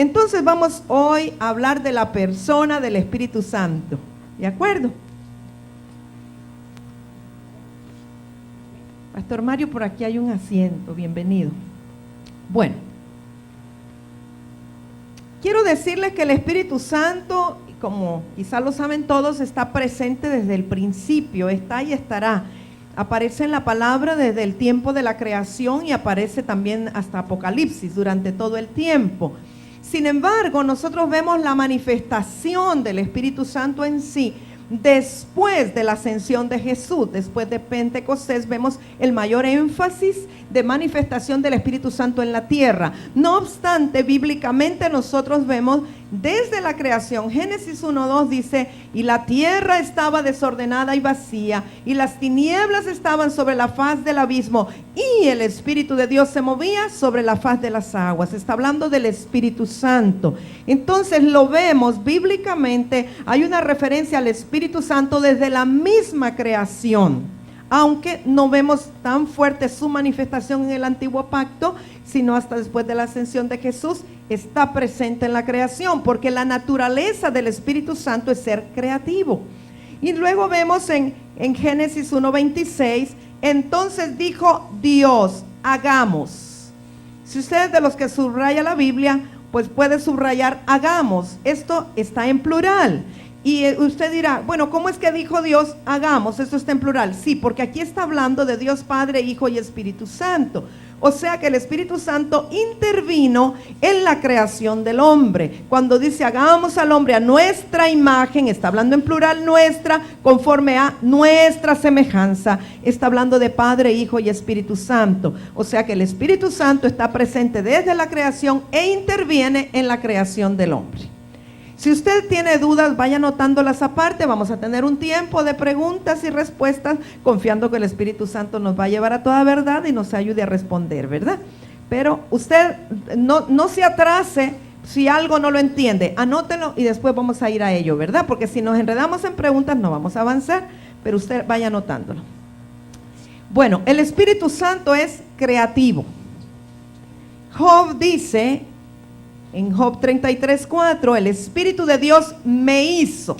Entonces vamos hoy a hablar de la persona del Espíritu Santo. ¿De acuerdo? Pastor Mario, por aquí hay un asiento. Bienvenido. Bueno, quiero decirles que el Espíritu Santo, como quizás lo saben todos, está presente desde el principio, está y estará. Aparece en la palabra desde el tiempo de la creación y aparece también hasta Apocalipsis durante todo el tiempo. Sin embargo, nosotros vemos la manifestación del Espíritu Santo en sí después de la ascensión de Jesús. Después de Pentecostés vemos el mayor énfasis de manifestación del Espíritu Santo en la tierra. No obstante, bíblicamente nosotros vemos desde la creación, Génesis 1:2 dice: y la tierra estaba desordenada y vacía, y las tinieblas estaban sobre la faz del abismo, y el Espíritu de Dios se movía sobre la faz de las aguas. Está hablando del Espíritu Santo. Entonces lo vemos bíblicamente, hay una referencia al Espíritu Santo desde la misma creación, aunque no vemos tan fuerte su manifestación en el antiguo pacto, sino hasta después de la ascensión de Jesús está presente en la creación, porque la naturaleza del Espíritu Santo es ser creativo. Y luego vemos en Génesis 1:26, entonces dijo Dios, hagamos. Si usted es de los que subraya la Biblia, pues puede subrayar hagamos. Esto está en plural. Y usted dirá, bueno, ¿cómo es que dijo Dios hagamos? Esto está en plural. Sí, porque aquí está hablando de Dios Padre, Hijo y Espíritu Santo. O sea que el Espíritu Santo intervino en la creación del hombre. Cuando dice hagamos al hombre a nuestra imagen, está hablando en plural nuestra, conforme a nuestra semejanza. Está hablando de Padre, Hijo y Espíritu Santo. O sea que el Espíritu Santo está presente desde la creación e interviene en la creación del hombre. Si usted tiene dudas, vaya anotándolas aparte. Vamos a tener un tiempo de preguntas y respuestas, confiando que el Espíritu Santo nos va a llevar a toda verdad y nos ayude a responder, ¿verdad? Pero usted no se atrase si algo no lo entiende. Anótelo y después vamos a ir a ello, ¿verdad? Porque si nos enredamos en preguntas no vamos a avanzar, pero usted vaya anotándolo. Bueno, el Espíritu Santo es creativo. Job dice en Job 33:4, el Espíritu de Dios me hizo.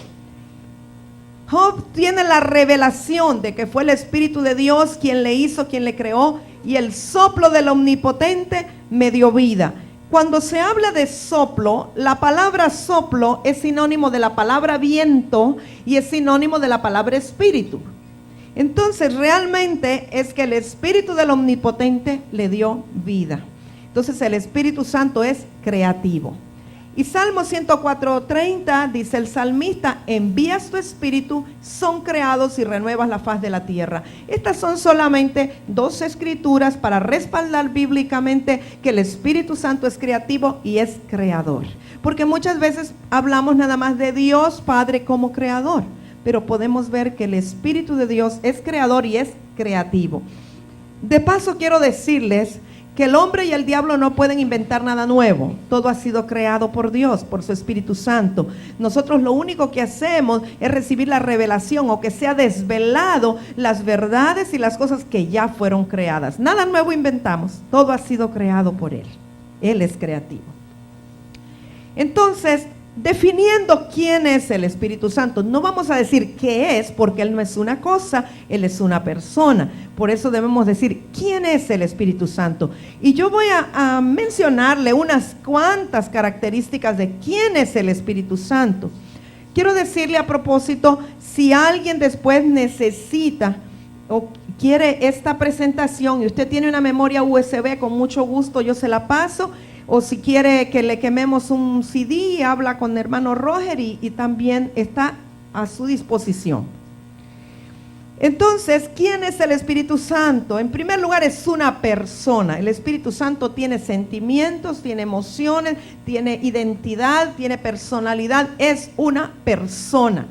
Job tiene la revelación de que fue el Espíritu de Dios quien le hizo, quien le creó, y el soplo del Omnipotente me dio vida. Cuando se habla de soplo, la palabra soplo es sinónimo de la palabra viento y es sinónimo de la palabra espíritu. Entonces realmente es que el Espíritu del Omnipotente le dio vida. Entonces el Espíritu Santo es creativo. Y Salmo 104:30 dice el salmista: envías tu espíritu, son creados y renuevas la faz de la tierra. Estas son solamente dos escrituras para respaldar bíblicamente que el Espíritu Santo es creativo y es creador. Porque muchas veces hablamos nada más de Dios Padre como creador, pero podemos ver que el Espíritu de Dios es creador y es creativo. De paso quiero decirles que el hombre y el diablo no pueden inventar nada nuevo. Todo ha sido creado por Dios, por su Espíritu Santo. Nosotros lo único que hacemos es recibir la revelación, o que sea desvelado las verdades y las cosas que ya fueron creadas. Nada nuevo inventamos, todo ha sido creado por Él. Él es creativo. Entonces, definiendo quién es el Espíritu Santo, no vamos a decir qué es, porque Él no es una cosa, Él es una persona. Por eso debemos decir quién es el Espíritu Santo. Y yo voy a mencionarle unas cuantas características de quién es el Espíritu Santo. Quiero decirle a propósito, si alguien después necesita o quiere esta presentación y usted tiene una memoria USB, con mucho gusto yo se la paso. O si quiere que le quememos un CD, habla con el hermano Roger y también está a su disposición. Entonces, ¿quién es el Espíritu Santo? En primer lugar, es una persona. El Espíritu Santo tiene sentimientos, tiene emociones, tiene identidad, tiene personalidad. Es una persona.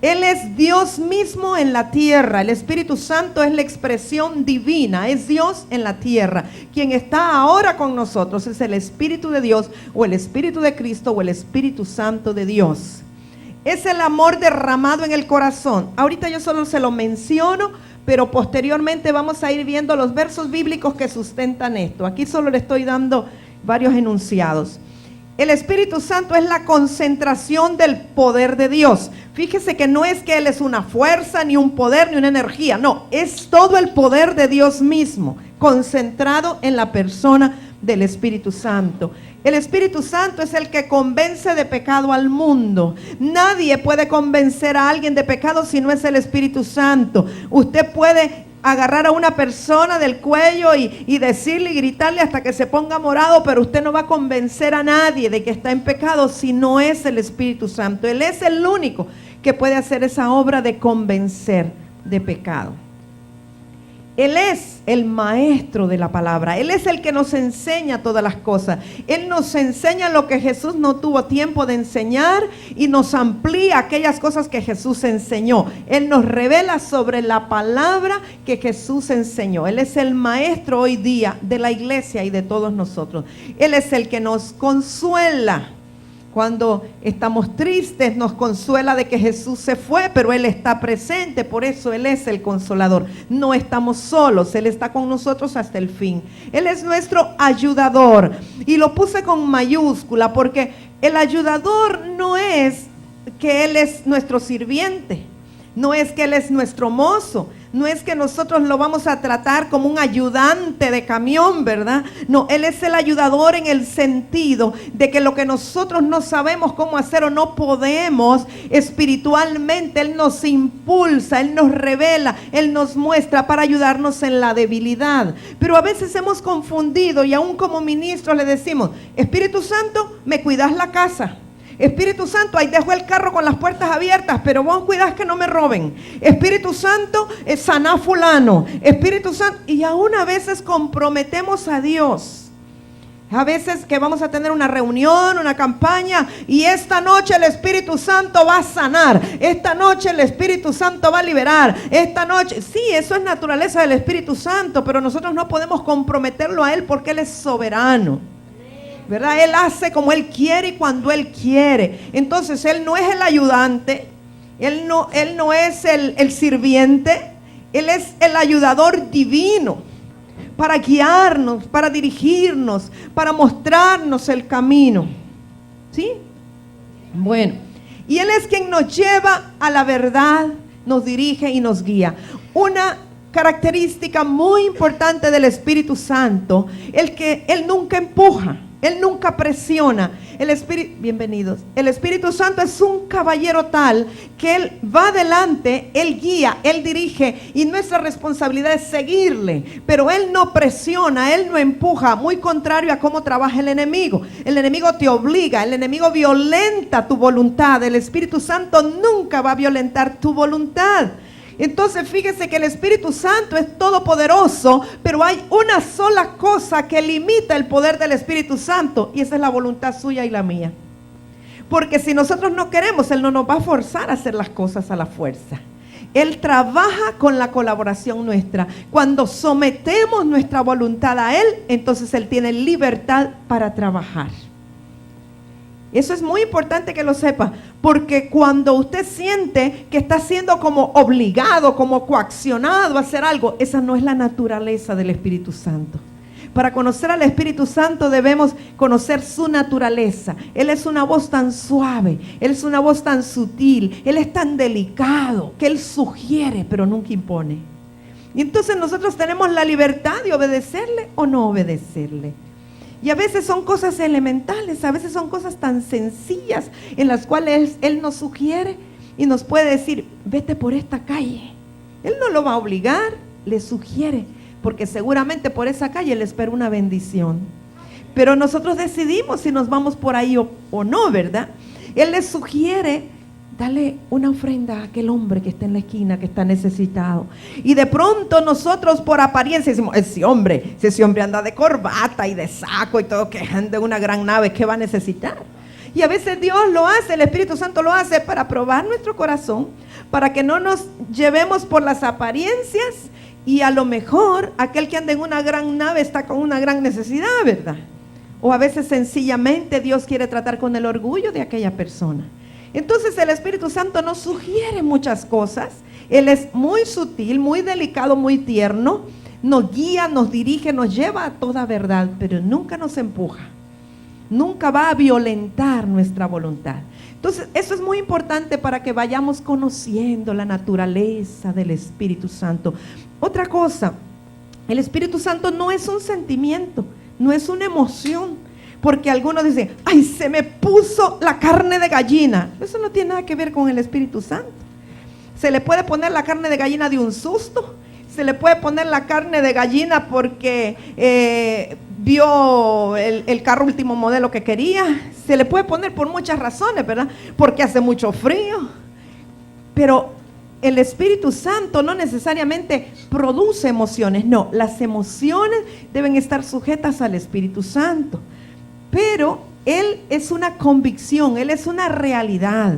Él es Dios mismo en la tierra. El Espíritu Santo es la expresión divina, es Dios en la tierra. Quien está ahora con nosotros es el Espíritu de Dios, o el Espíritu de Cristo, o el Espíritu Santo de Dios. Es el amor derramado en el corazón. Ahorita yo solo se lo menciono, pero posteriormente vamos a ir viendo los versos bíblicos que sustentan esto. Aquí solo le estoy dando varios enunciados. El Espíritu Santo es la concentración del poder de Dios. Fíjese que no es que Él es una fuerza, ni un poder, ni una energía. No, es todo el poder de Dios mismo, concentrado en la persona del Espíritu Santo. El Espíritu Santo es el que convence de pecado al mundo. Nadie puede convencer a alguien de pecado si no es el Espíritu Santo. Usted puede agarrar a una persona del cuello y decirle y gritarle hasta que se ponga morado, pero usted no va a convencer a nadie de que está en pecado si no es el Espíritu Santo. Él es el único que puede hacer esa obra de convencer de pecado. Él es el maestro de la palabra. Él es el que nos enseña todas las cosas. Él nos enseña lo que Jesús no tuvo tiempo de enseñar y nos amplía aquellas cosas que Jesús enseñó. Él nos revela sobre la palabra que Jesús enseñó. Él es el maestro hoy día de la iglesia y de todos nosotros. Él es el que nos consuela. Cuando estamos tristes, nos consuela de que Jesús se fue, pero Él está presente, por eso Él es el consolador. No estamos solos, Él está con nosotros hasta el fin. Él es nuestro ayudador, y lo puse con mayúscula porque el ayudador no es que Él es nuestro sirviente, no es que Él es nuestro mozo, no es que nosotros lo vamos a tratar como un ayudante de camión, ¿verdad? No, Él es el ayudador en el sentido de que lo que nosotros no sabemos cómo hacer o no podemos espiritualmente, Él nos impulsa, Él nos revela, Él nos muestra para ayudarnos en la debilidad. Pero a veces hemos confundido y aún como ministros le decimos: Espíritu Santo, me cuidas la casa. Espíritu Santo, ahí dejo el carro con las puertas abiertas, pero vos cuidás que no me roben. Espíritu Santo, saná fulano. Espíritu Santo, y aún a veces comprometemos a Dios. A veces que vamos a tener una reunión, una campaña, y esta noche el Espíritu Santo va a sanar. Esta noche el Espíritu Santo va a liberar. Esta noche, sí, eso es naturaleza del Espíritu Santo, pero nosotros no podemos comprometerlo a Él porque Él es soberano, ¿verdad? Él hace como Él quiere y cuando Él quiere. Entonces Él no es el ayudante, Él no es el sirviente, Él es el ayudador divino para guiarnos, para dirigirnos, para mostrarnos el camino. ¿Sí? Bueno, y Él es quien nos lleva a la verdad, nos dirige y nos guía. Una característica muy importante del Espíritu Santo, que Él nunca empuja. Él nunca presiona. Bienvenidos. El Espíritu Santo es un caballero tal que Él va adelante, Él guía, Él dirige y nuestra responsabilidad es seguirle. Pero Él no presiona, Él no empuja, muy contrario a cómo trabaja el enemigo. El enemigo te obliga, el enemigo violenta tu voluntad. El Espíritu Santo nunca va a violentar tu voluntad. Entonces fíjese que el Espíritu Santo es todopoderoso, pero hay una sola cosa que limita el poder del Espíritu Santo, y esa es la voluntad suya y la mía. Porque si nosotros no queremos, Él no nos va a forzar a hacer las cosas a la fuerza. Él trabaja con la colaboración nuestra. Cuando sometemos nuestra voluntad a Él, entonces Él tiene libertad para trabajar. Eso es muy importante que lo sepa, porque cuando usted siente que está siendo como obligado, como coaccionado a hacer algo, esa no es la naturaleza del Espíritu Santo. Para conocer al Espíritu Santo debemos conocer su naturaleza. Él es una voz tan suave, Él es una voz tan sutil, Él es tan delicado que Él sugiere pero nunca impone. Y entonces nosotros tenemos la libertad de obedecerle o no obedecerle. Y a veces son cosas elementales, a veces son cosas tan sencillas en las cuales Él nos sugiere y nos puede decir: vete por esta calle. Él no lo va a obligar, le sugiere, porque seguramente por esa calle le espera una bendición. Pero nosotros decidimos si nos vamos por ahí o no, ¿verdad? Él le sugiere: dale una ofrenda a aquel hombre que está en la esquina, que está necesitado. Y de pronto nosotros por apariencia decimos: ese hombre anda de corbata y de saco y todo, que anda en una gran nave, ¿qué va a necesitar? Y a veces Dios lo hace, el Espíritu Santo lo hace para probar nuestro corazón, para que no nos llevemos por las apariencias, y a lo mejor aquel que anda en una gran nave está con una gran necesidad, ¿verdad? O a veces sencillamente Dios quiere tratar con el orgullo de aquella persona. Entonces el Espíritu Santo nos sugiere muchas cosas. Él es muy sutil, muy delicado, muy tierno. Nos guía, nos dirige, nos lleva a toda verdad, pero nunca nos empuja. nunca va a violentar nuestra voluntad. Entonces, eso es muy importante para que vayamos conociendo la naturaleza del Espíritu Santo. Otra cosa, el Espíritu Santo no es un sentimiento, no es una emoción, porque algunos dicen, ay, se me puso la carne de gallina. Eso no tiene nada que ver con el Espíritu Santo. Se le puede poner la carne de gallina de un susto, se le puede poner la carne de gallina porque vio el carro último modelo que quería, se le puede poner por muchas razones, ¿verdad? Porque hace mucho frío, pero el Espíritu Santo no necesariamente produce emociones, no, las emociones deben estar sujetas al Espíritu Santo, pero Él es una convicción, Él es una realidad.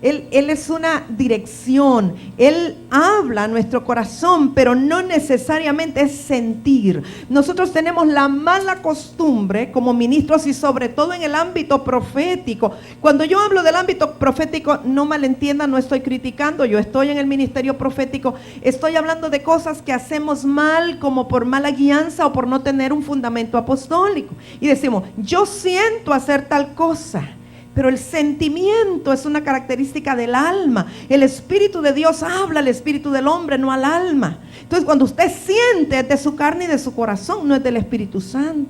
Él es una dirección, Él habla a nuestro corazón, pero no necesariamente es sentir. Nosotros tenemos la mala costumbre como ministros y sobre todo en el ámbito profético. Cuando yo hablo del ámbito profético, no malentiendan, no estoy criticando, yo estoy en el ministerio profético, estoy hablando de cosas que hacemos mal como por mala guianza o por no tener un fundamento apostólico. Y decimos, yo siento hacer tal cosa. Pero el sentimiento es una característica del alma. El Espíritu de Dios habla al espíritu del hombre, no al alma. Entonces, cuando usted siente, es de su carne y de su corazón, no es del Espíritu Santo.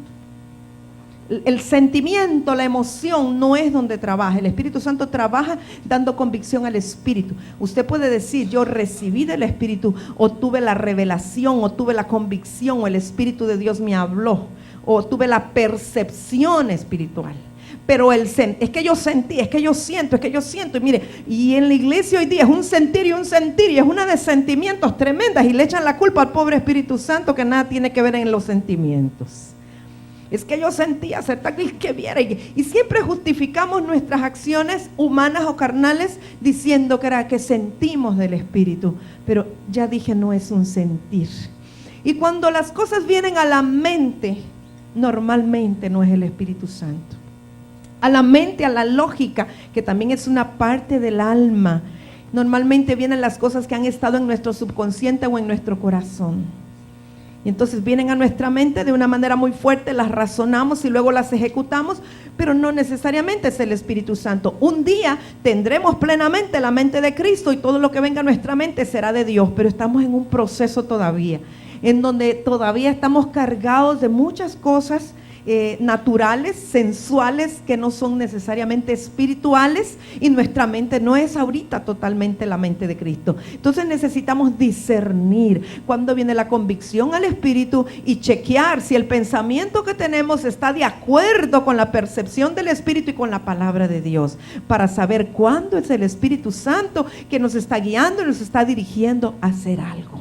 El sentimiento, la emoción no es donde trabaja. El Espíritu Santo trabaja dando convicción al Espíritu. Usted puede decir, yo recibí del Espíritu, o tuve la revelación, o tuve la convicción, o el Espíritu de Dios me habló, o tuve la percepción espiritual. Pero es que yo sentí, es que yo siento, y mire, y en la iglesia hoy día es un sentir, y es una de sentimientos tremendas, y le echan la culpa al pobre Espíritu Santo que nada tiene que ver en los sentimientos. Es que yo sentía hacer tal que viera, y siempre justificamos nuestras acciones humanas o carnales diciendo que era que sentimos del Espíritu, pero ya dije, no es un sentir. Y cuando las cosas vienen a la mente, normalmente no es el Espíritu Santo. A la mente, a la lógica, que también es una parte del alma. Normalmente vienen las cosas que han estado en nuestro subconsciente o en nuestro corazón. Y entonces vienen a nuestra mente de una manera muy fuerte, las razonamos y luego las ejecutamos, pero no necesariamente es el Espíritu Santo. Un día tendremos plenamente la mente de Cristo y todo lo que venga a nuestra mente será de Dios, pero estamos en un proceso todavía, en donde todavía estamos cargados de muchas cosas naturales, sensuales, que no son necesariamente espirituales, y nuestra mente no es ahorita totalmente la mente de Cristo. Entonces necesitamos discernir cuando viene la convicción al Espíritu y chequear si el pensamiento que tenemos está de acuerdo con la percepción del Espíritu y con la palabra de Dios, para saber cuándo es el Espíritu Santo que nos está guiando y nos está dirigiendo a hacer algo.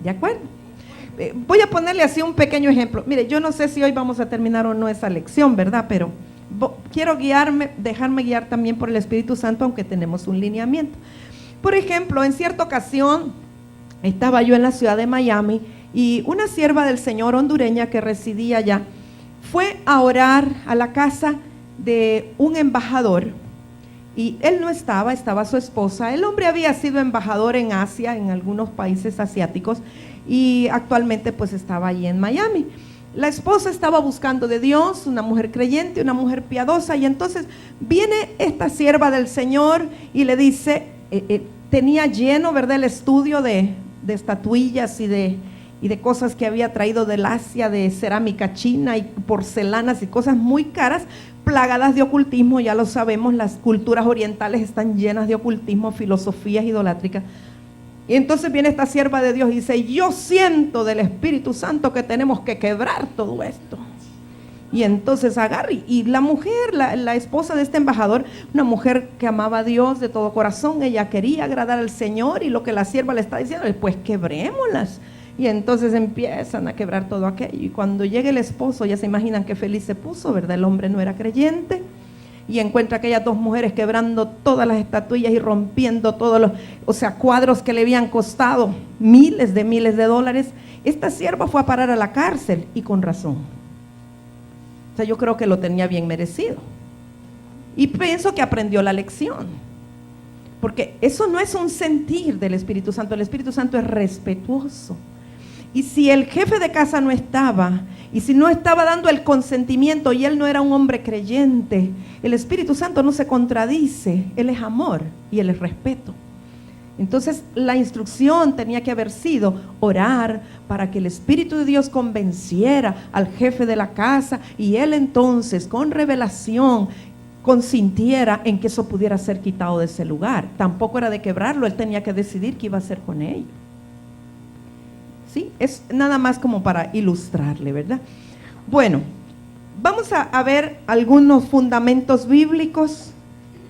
¿De acuerdo? Voy a ponerle así un pequeño ejemplo. Mire, yo no sé si hoy vamos a terminar o no esa lección, ¿verdad? Pero quiero dejarme guiar también por el Espíritu Santo, aunque tenemos un lineamiento. Por ejemplo, en cierta ocasión estaba yo en la ciudad de Miami y una sierva del Señor hondureña que residía allá fue a orar a la casa de un embajador. Y él no estaba su esposa. El hombre había sido embajador en Asia, en algunos países asiáticos, y actualmente pues estaba allí en Miami. La esposa estaba buscando de Dios, una mujer creyente, una mujer piadosa, y entonces viene esta sierva del Señor y le dice, tenía lleno, ¿verdad?, el estudio de estatuillas y de cosas que había traído del Asia, de cerámica china y porcelanas y cosas muy caras, plagadas de ocultismo. Ya lo sabemos, las culturas orientales están llenas de ocultismo, filosofías idolátricas. Y entonces viene esta sierva de Dios y dice, yo siento del Espíritu Santo que tenemos que quebrar todo esto. Y entonces agarra, y la mujer, la esposa de este embajador, una mujer que amaba a Dios de todo corazón, ella quería agradar al Señor, y lo que la sierva le está diciendo es, pues quebrémoslas. Y entonces empiezan a quebrar todo aquello, y cuando llega el esposo, ya se imaginan qué feliz se puso, ¿verdad? El hombre no era creyente, y encuentra a aquellas dos mujeres quebrando todas las estatuillas y rompiendo todos los, cuadros que le habían costado miles de dólares. Esta sierva fue a parar a la cárcel, y con razón. Yo creo que lo tenía bien merecido, y pienso que aprendió la lección, porque eso no es un sentir del Espíritu Santo. El Espíritu Santo es respetuoso, Y si el jefe de casa no estaba, y si no estaba dando el consentimiento y él no era un hombre creyente, el Espíritu Santo no se contradice, Él es amor y Él es respeto. Entonces la instrucción tenía que haber sido orar para que el Espíritu de Dios convenciera al jefe de la casa y él entonces con revelación consintiera en que eso pudiera ser quitado de ese lugar. Tampoco era de quebrarlo, él tenía que decidir qué iba a hacer con ello. ¿Sí? Es nada más como para ilustrarle, ¿verdad? Bueno, vamos a ver algunos fundamentos bíblicos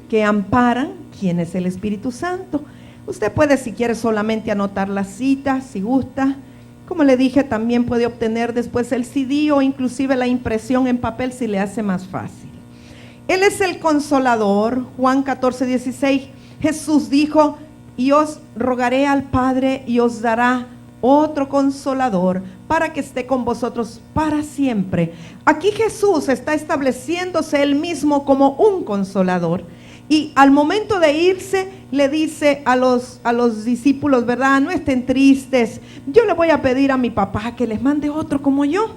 que amparan quién es el Espíritu Santo. Usted puede, si quiere, solamente anotar la cita, si gusta. Como le dije, también puede obtener después el CD o inclusive la impresión en papel si le hace más fácil. Él es el Consolador. Juan 14:16, Jesús dijo, y os rogaré al Padre y os dará otro Consolador para que esté con vosotros para siempre. Aquí Jesús está estableciéndose él mismo como un Consolador. Y al momento de irse, le dice a los discípulos, ¿verdad? No estén tristes, yo le voy a pedir a mi papá que les mande otro como yo.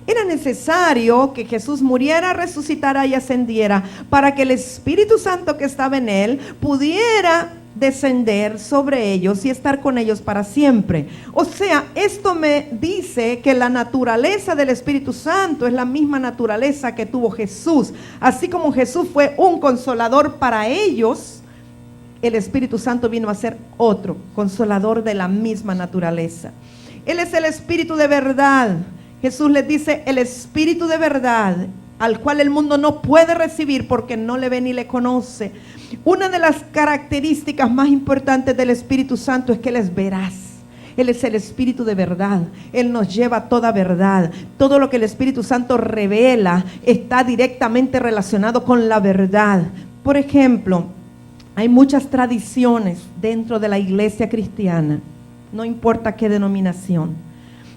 Era necesario que Jesús muriera, resucitara y ascendiera para que el Espíritu Santo que estaba en él pudiera descender sobre ellos y estar con ellos para siempre. O sea, esto me dice que la naturaleza del Espíritu Santo es la misma naturaleza que tuvo Jesús. Así como Jesús fue un consolador para ellos, el Espíritu Santo vino a ser otro consolador de la misma naturaleza. Él es el Espíritu de verdad. Jesús les dice, el Espíritu de verdad, al cual el mundo no puede recibir porque no le ve ni le conoce. Una de las características más importantes del Espíritu Santo es que Él es veraz. Él es el Espíritu de verdad. Él nos lleva a toda verdad. Todo lo que el Espíritu Santo revela está directamente relacionado con la verdad. Por ejemplo, hay muchas tradiciones dentro de la iglesia cristiana, no importa qué denominación.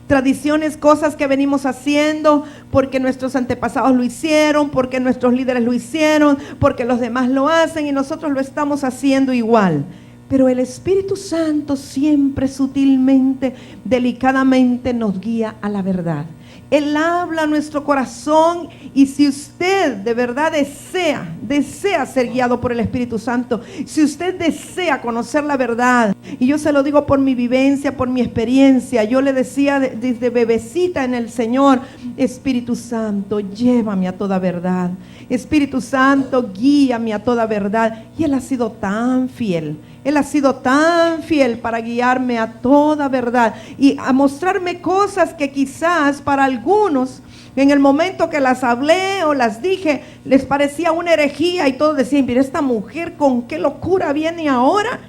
Tradiciones, cosas que venimos haciendo porque nuestros antepasados lo hicieron, porque nuestros líderes lo hicieron, porque los demás lo hacen y nosotros lo estamos haciendo igual. Pero el Espíritu Santo siempre sutilmente, delicadamente nos guía a la verdad. Él habla a nuestro corazón y si usted de verdad desea ser guiado por el Espíritu Santo, si usted desea conocer la verdad, y yo se lo digo por mi vivencia, por mi experiencia, yo le decía desde bebecita en el Señor, Espíritu Santo, llévame a toda verdad. Espíritu Santo, guíame a toda verdad. Y Él ha sido tan fiel. Él ha sido tan fiel para guiarme a toda verdad y a mostrarme cosas que quizás para algunos en el momento que las hablé o las dije les parecía una herejía y todos decían, mira esta mujer con qué locura viene ahora.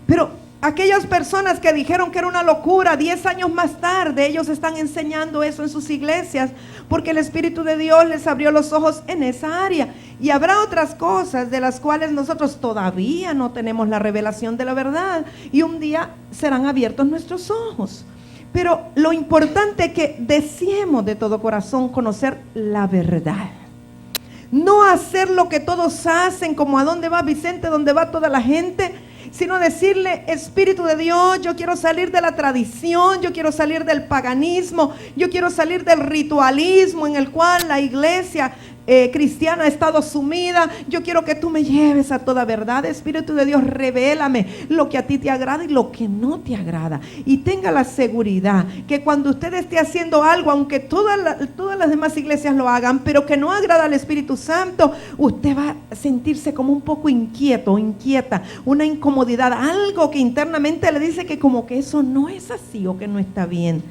Pero aquellas personas que dijeron que era una locura, 10 años más tarde ellos están enseñando eso en sus iglesias porque el Espíritu de Dios les abrió los ojos en esa área. Y habrá otras cosas de las cuales nosotros todavía no tenemos la revelación de la verdad y un día serán abiertos nuestros ojos. Pero lo importante es que deseemos de todo corazón conocer la verdad. No hacer lo que todos hacen, como a dónde va Vicente, dónde va toda la gente, sino decirle, Espíritu de Dios, yo quiero salir de la tradición, yo quiero salir del paganismo, yo quiero salir del ritualismo en el cual la iglesia cristiana ha estado sumida. Yo quiero que tú me lleves a toda verdad. Espíritu de Dios, revélame lo que a ti te agrada y lo que no te agrada. Y tenga la seguridad que cuando usted esté haciendo algo, aunque todas las demás iglesias lo hagan, pero que no agrada al Espíritu Santo, usted va a sentirse como un poco inquieto o inquieta, una incomodidad, algo que internamente le dice que como que eso no es así o que no está bien.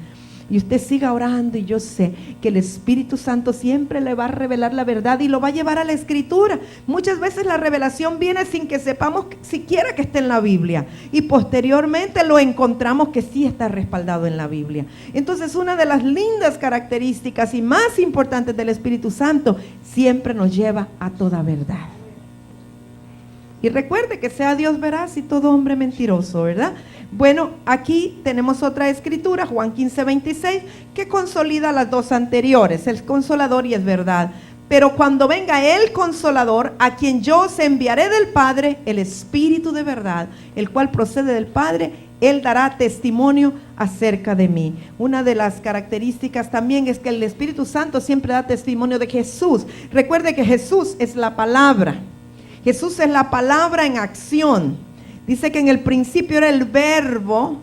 Y usted siga orando y yo sé que el Espíritu Santo siempre le va a revelar la verdad y lo va a llevar a la Escritura. Muchas veces la revelación viene sin que sepamos siquiera que esté en la Biblia y posteriormente lo encontramos que sí está respaldado en la Biblia. Entonces una de las lindas características y más importantes del Espíritu Santo siempre nos lleva a toda verdad. Y recuerde que sea Dios veraz y todo hombre mentiroso, ¿verdad? Bueno, aquí tenemos otra escritura, Juan 15:26, que consolida las dos anteriores, el Consolador y es verdad. Pero cuando venga el Consolador, a quien yo os enviaré del Padre, el Espíritu de verdad, el cual procede del Padre, Él dará testimonio acerca de mí. Una de las características también es que el Espíritu Santo siempre da testimonio de Jesús. Recuerde que Jesús es la palabra. Jesús es la palabra en acción. Dice que en el principio era el verbo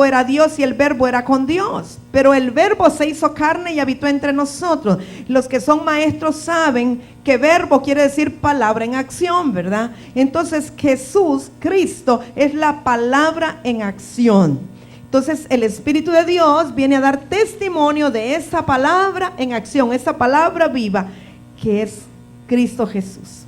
era Dios y el verbo era con Dios. Pero el verbo se hizo carne y habitó entre nosotros. Los que son maestros saben que verbo quiere decir palabra en acción, ¿verdad? Entonces Jesús, Cristo, es la palabra en acción. Entonces el Espíritu de Dios viene a dar testimonio de esa palabra en acción, esa palabra viva que es Cristo Jesús.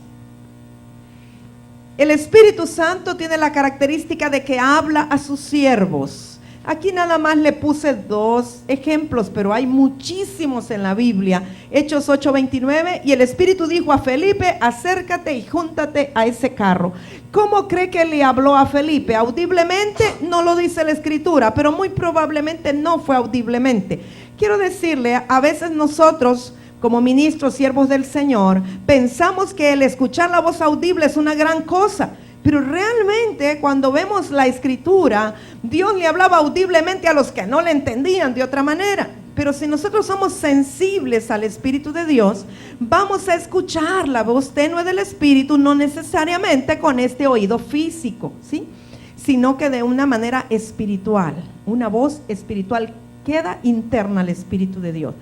El Espíritu Santo tiene la característica de que habla a sus siervos. Aquí nada más le puse 2 ejemplos, pero hay muchísimos en la Biblia. Hechos 8:29, y el Espíritu dijo a Felipe, acércate y júntate a ese carro. ¿Cómo cree que le habló a Felipe? ¿Audiblemente? No lo dice la Escritura, pero muy probablemente no fue audiblemente. Quiero decirle, a veces nosotros, como ministros, siervos del Señor, pensamos que el escuchar la voz audible es una gran cosa, pero realmente cuando vemos la Escritura, Dios le hablaba audiblemente a los que no le entendían de otra manera. Pero si nosotros somos sensibles al Espíritu de Dios, vamos a escuchar la voz tenue del Espíritu, no necesariamente con este oído físico, ¿sí? Sino que de una manera espiritual, una voz espiritual queda interna al Espíritu de Dios.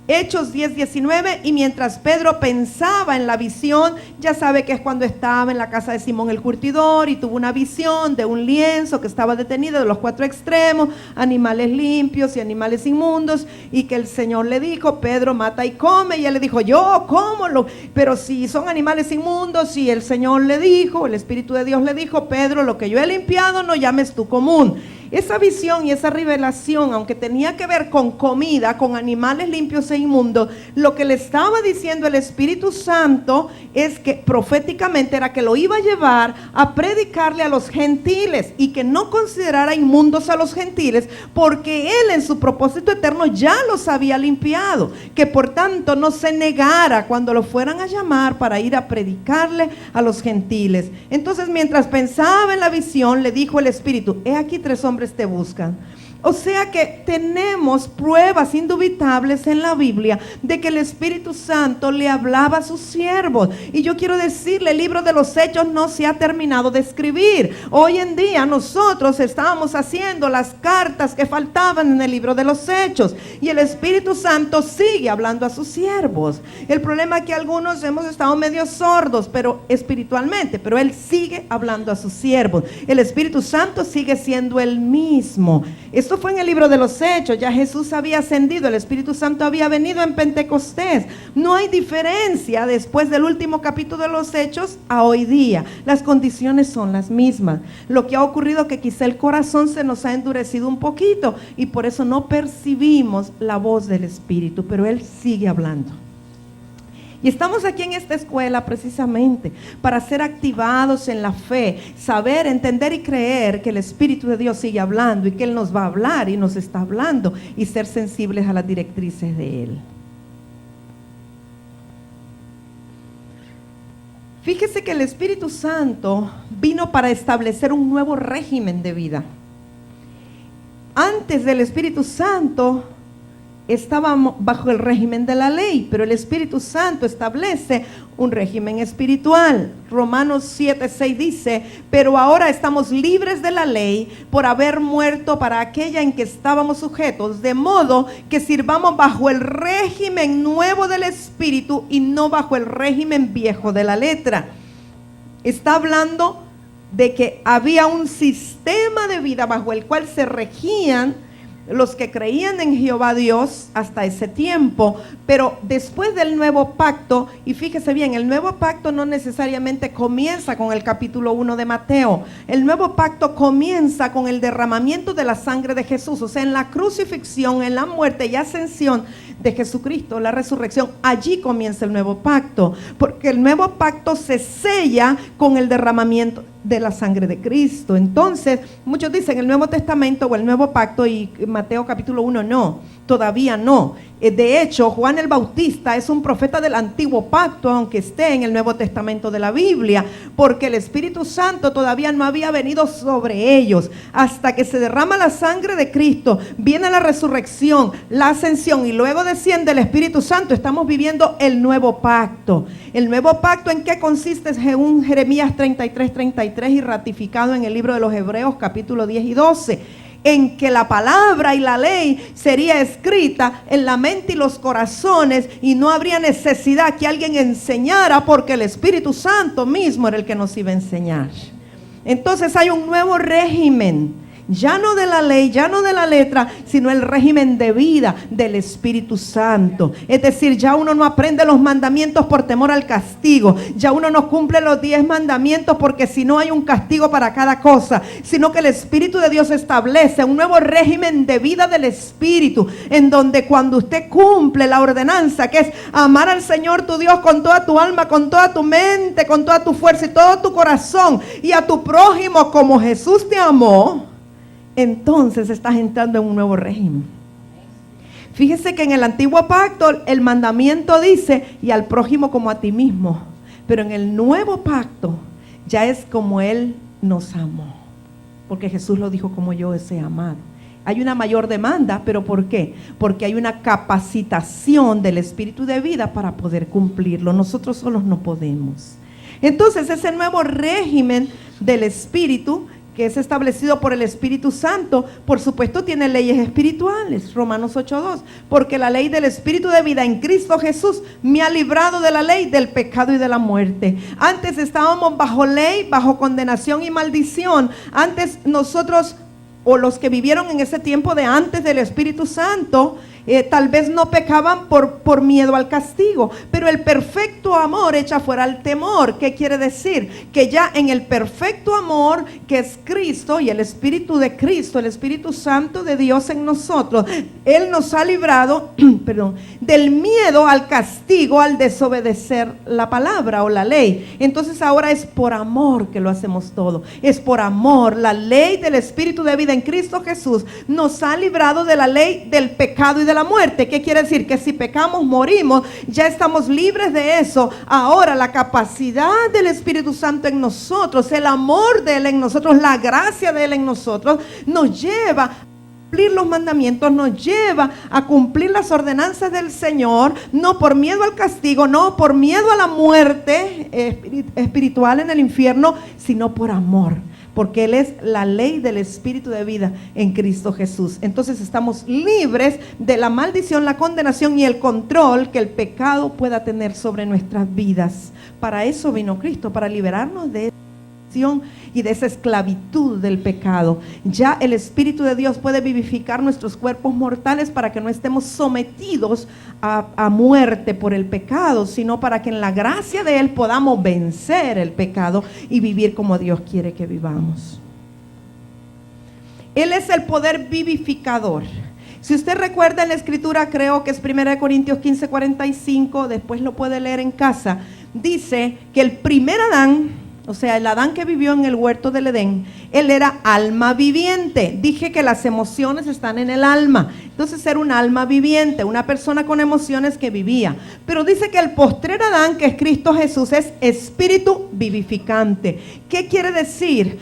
Hechos 10:19, y mientras Pedro pensaba en la visión, ya sabe que es cuando estaba en la casa de Simón el curtidor y tuvo una visión de un lienzo que estaba detenido de los 4 extremos, animales limpios y animales inmundos, y que el Señor le dijo, Pedro, mata y come, y él le dijo, yo cómo, pero si son animales inmundos, y el Señor le dijo, el Espíritu de Dios le dijo, Pedro, lo que yo he limpiado no llames tú común. Esa visión y esa revelación, aunque tenía que ver con comida, con animales limpios e inmundos, lo que le estaba diciendo el Espíritu Santo es que proféticamente era que lo iba a llevar a predicarle a los gentiles y que no considerara inmundos a los gentiles, porque él en su propósito eterno ya los había limpiado, que por tanto no se negara cuando lo fueran a llamar para ir a predicarle a los gentiles. Entonces, mientras pensaba en la visión, le dijo el Espíritu, he aquí 3 hombres te buscan. O sea que tenemos pruebas indubitables en la Biblia de que el Espíritu Santo le hablaba a sus siervos. Y yo quiero decirle, el libro de los Hechos no se ha terminado de escribir. Hoy en día nosotros estamos haciendo las cartas que faltaban en el libro de los Hechos. Y el Espíritu Santo sigue hablando a sus siervos. El problema es que algunos hemos estado medio sordos, pero espiritualmente, pero Él sigue hablando a sus siervos. El Espíritu Santo sigue siendo el mismo. Esto fue en el libro de los Hechos, ya Jesús había ascendido, el Espíritu Santo había venido en Pentecostés. No hay diferencia después del último capítulo de los Hechos a hoy día. Las condiciones son las mismas. Lo que ha ocurrido es que quizá el corazón se nos ha endurecido un poquito y por eso no percibimos la voz del Espíritu, pero Él sigue hablando. Y estamos aquí en esta escuela precisamente para ser activados en la fe, saber, entender y creer que el Espíritu de Dios sigue hablando y que Él nos va a hablar y nos está hablando y ser sensibles a las directrices de Él. Fíjese que el Espíritu Santo vino para establecer un nuevo régimen de vida. Antes del Espíritu Santo estábamos bajo el régimen de la ley, pero el Espíritu Santo establece un régimen espiritual. Romanos 7:6 dice, pero ahora estamos libres de la ley por haber muerto para aquella en que estábamos sujetos, de modo que sirvamos bajo el régimen nuevo del Espíritu y no bajo el régimen viejo de la letra. Está hablando de que había un sistema de vida bajo el cual se regían los que creían en Jehová Dios hasta ese tiempo, pero después del nuevo pacto, y fíjese bien, el nuevo pacto no necesariamente comienza con el capítulo 1 de Mateo. El nuevo pacto comienza con el derramamiento de la sangre de Jesús, o sea, en la crucifixión, en la muerte y ascensión de Jesucristo, la resurrección. Allí comienza el nuevo pacto, porque el nuevo pacto se sella con el derramamiento. de la sangre de Cristo. Entonces, muchos dicen el Nuevo Testamento o el Nuevo Pacto, y Mateo capítulo 1 no, todavía no. De hecho, Juan el Bautista es un profeta del Antiguo Pacto, aunque esté en el Nuevo Testamento de la Biblia, porque el Espíritu Santo todavía no había venido sobre ellos. Hasta que se derrama la sangre de Cristo, viene la resurrección, la ascensión, y luego desciende el Espíritu Santo. Estamos viviendo el Nuevo Pacto. ¿El Nuevo Pacto en qué consiste? Según Jeremías 33:33 y ratificado en el libro de los Hebreos capítulo 10 y 12. En que la palabra y la ley sería escrita en la mente y los corazones, y no habría necesidad que alguien enseñara, porque el Espíritu Santo mismo era el que nos iba a enseñar. Entonces hay un nuevo régimen, ya no de la ley, ya no de la letra, sino el régimen de vida del Espíritu Santo. Es decir, ya uno no aprende los mandamientos por temor al castigo, ya uno no cumple los 10 mandamientos porque si no hay un castigo para cada cosa, sino que el Espíritu de Dios establece un nuevo régimen de vida del Espíritu, en donde cuando usted cumple la ordenanza, que es amar al Señor tu Dios con toda tu alma, con toda tu mente, con toda tu fuerza y todo tu corazón, y a tu prójimo como Jesús te amó, entonces estás entrando en un nuevo régimen. Fíjese que en el Antiguo Pacto el mandamiento dice, y al prójimo como a ti mismo. Pero en el Nuevo Pacto ya es como Él nos amó, porque Jesús lo dijo: como yo os he amado. Hay una mayor demanda, pero ¿por qué? Porque hay una capacitación del Espíritu de vida para poder cumplirlo. Nosotros solos no podemos. Entonces ese nuevo régimen del Espíritu, que es establecido por el Espíritu Santo, por supuesto tiene leyes espirituales. Romanos 8:2, porque la ley del Espíritu de vida en Cristo Jesús me ha librado de la ley del pecado y de la muerte. Antes estábamos bajo ley, bajo condenación y maldición. Antes nosotros, o los que vivieron en ese tiempo de antes del Espíritu Santo, tal vez no pecaban por miedo al castigo, pero el perfecto amor echa fuera el temor. ¿Qué quiere decir? Que ya en el perfecto amor, que es Cristo y el Espíritu de Cristo, el Espíritu Santo de Dios en nosotros, Él nos ha librado del miedo al castigo al desobedecer la palabra o la ley. Entonces ahora es por amor que lo hacemos todo, es por amor. La ley del Espíritu de vida en Cristo Jesús nos ha librado de la ley del pecado y de la muerte. ¿Qué quiere decir? Que si pecamos, morimos, ya estamos libres de eso. Ahora la capacidad del Espíritu Santo en nosotros, el amor de Él en nosotros, la gracia de Él en nosotros, nos lleva a cumplir los mandamientos, nos lleva a cumplir las ordenanzas del Señor, no por miedo al castigo, no por miedo a la muerte espiritual en el infierno, sino por amor, porque Él es la ley del Espíritu de vida en Cristo Jesús. Entonces estamos libres de la maldición, la condenación y el control que el pecado pueda tener sobre nuestras vidas. Para eso vino Cristo, para liberarnos de esa maldición y de esa esclavitud del pecado. Ya el Espíritu de Dios puede vivificar nuestros cuerpos mortales para que no estemos sometidos a muerte por el pecado, sino para que en la gracia de Él podamos vencer el pecado y vivir como Dios quiere que vivamos. Él es el poder vivificador. Si usted recuerda en la escritura, creo que es 1 Corintios 15:45, después lo puede leer en casa, dice que el primer Adán, o sea, el Adán que vivió en el huerto del Edén, él era alma viviente. Dije que las emociones están en el alma. Entonces era un alma viviente, una persona con emociones que vivía. Pero dice que el postrer Adán, que es Cristo Jesús, es espíritu vivificante. ¿Qué quiere decir?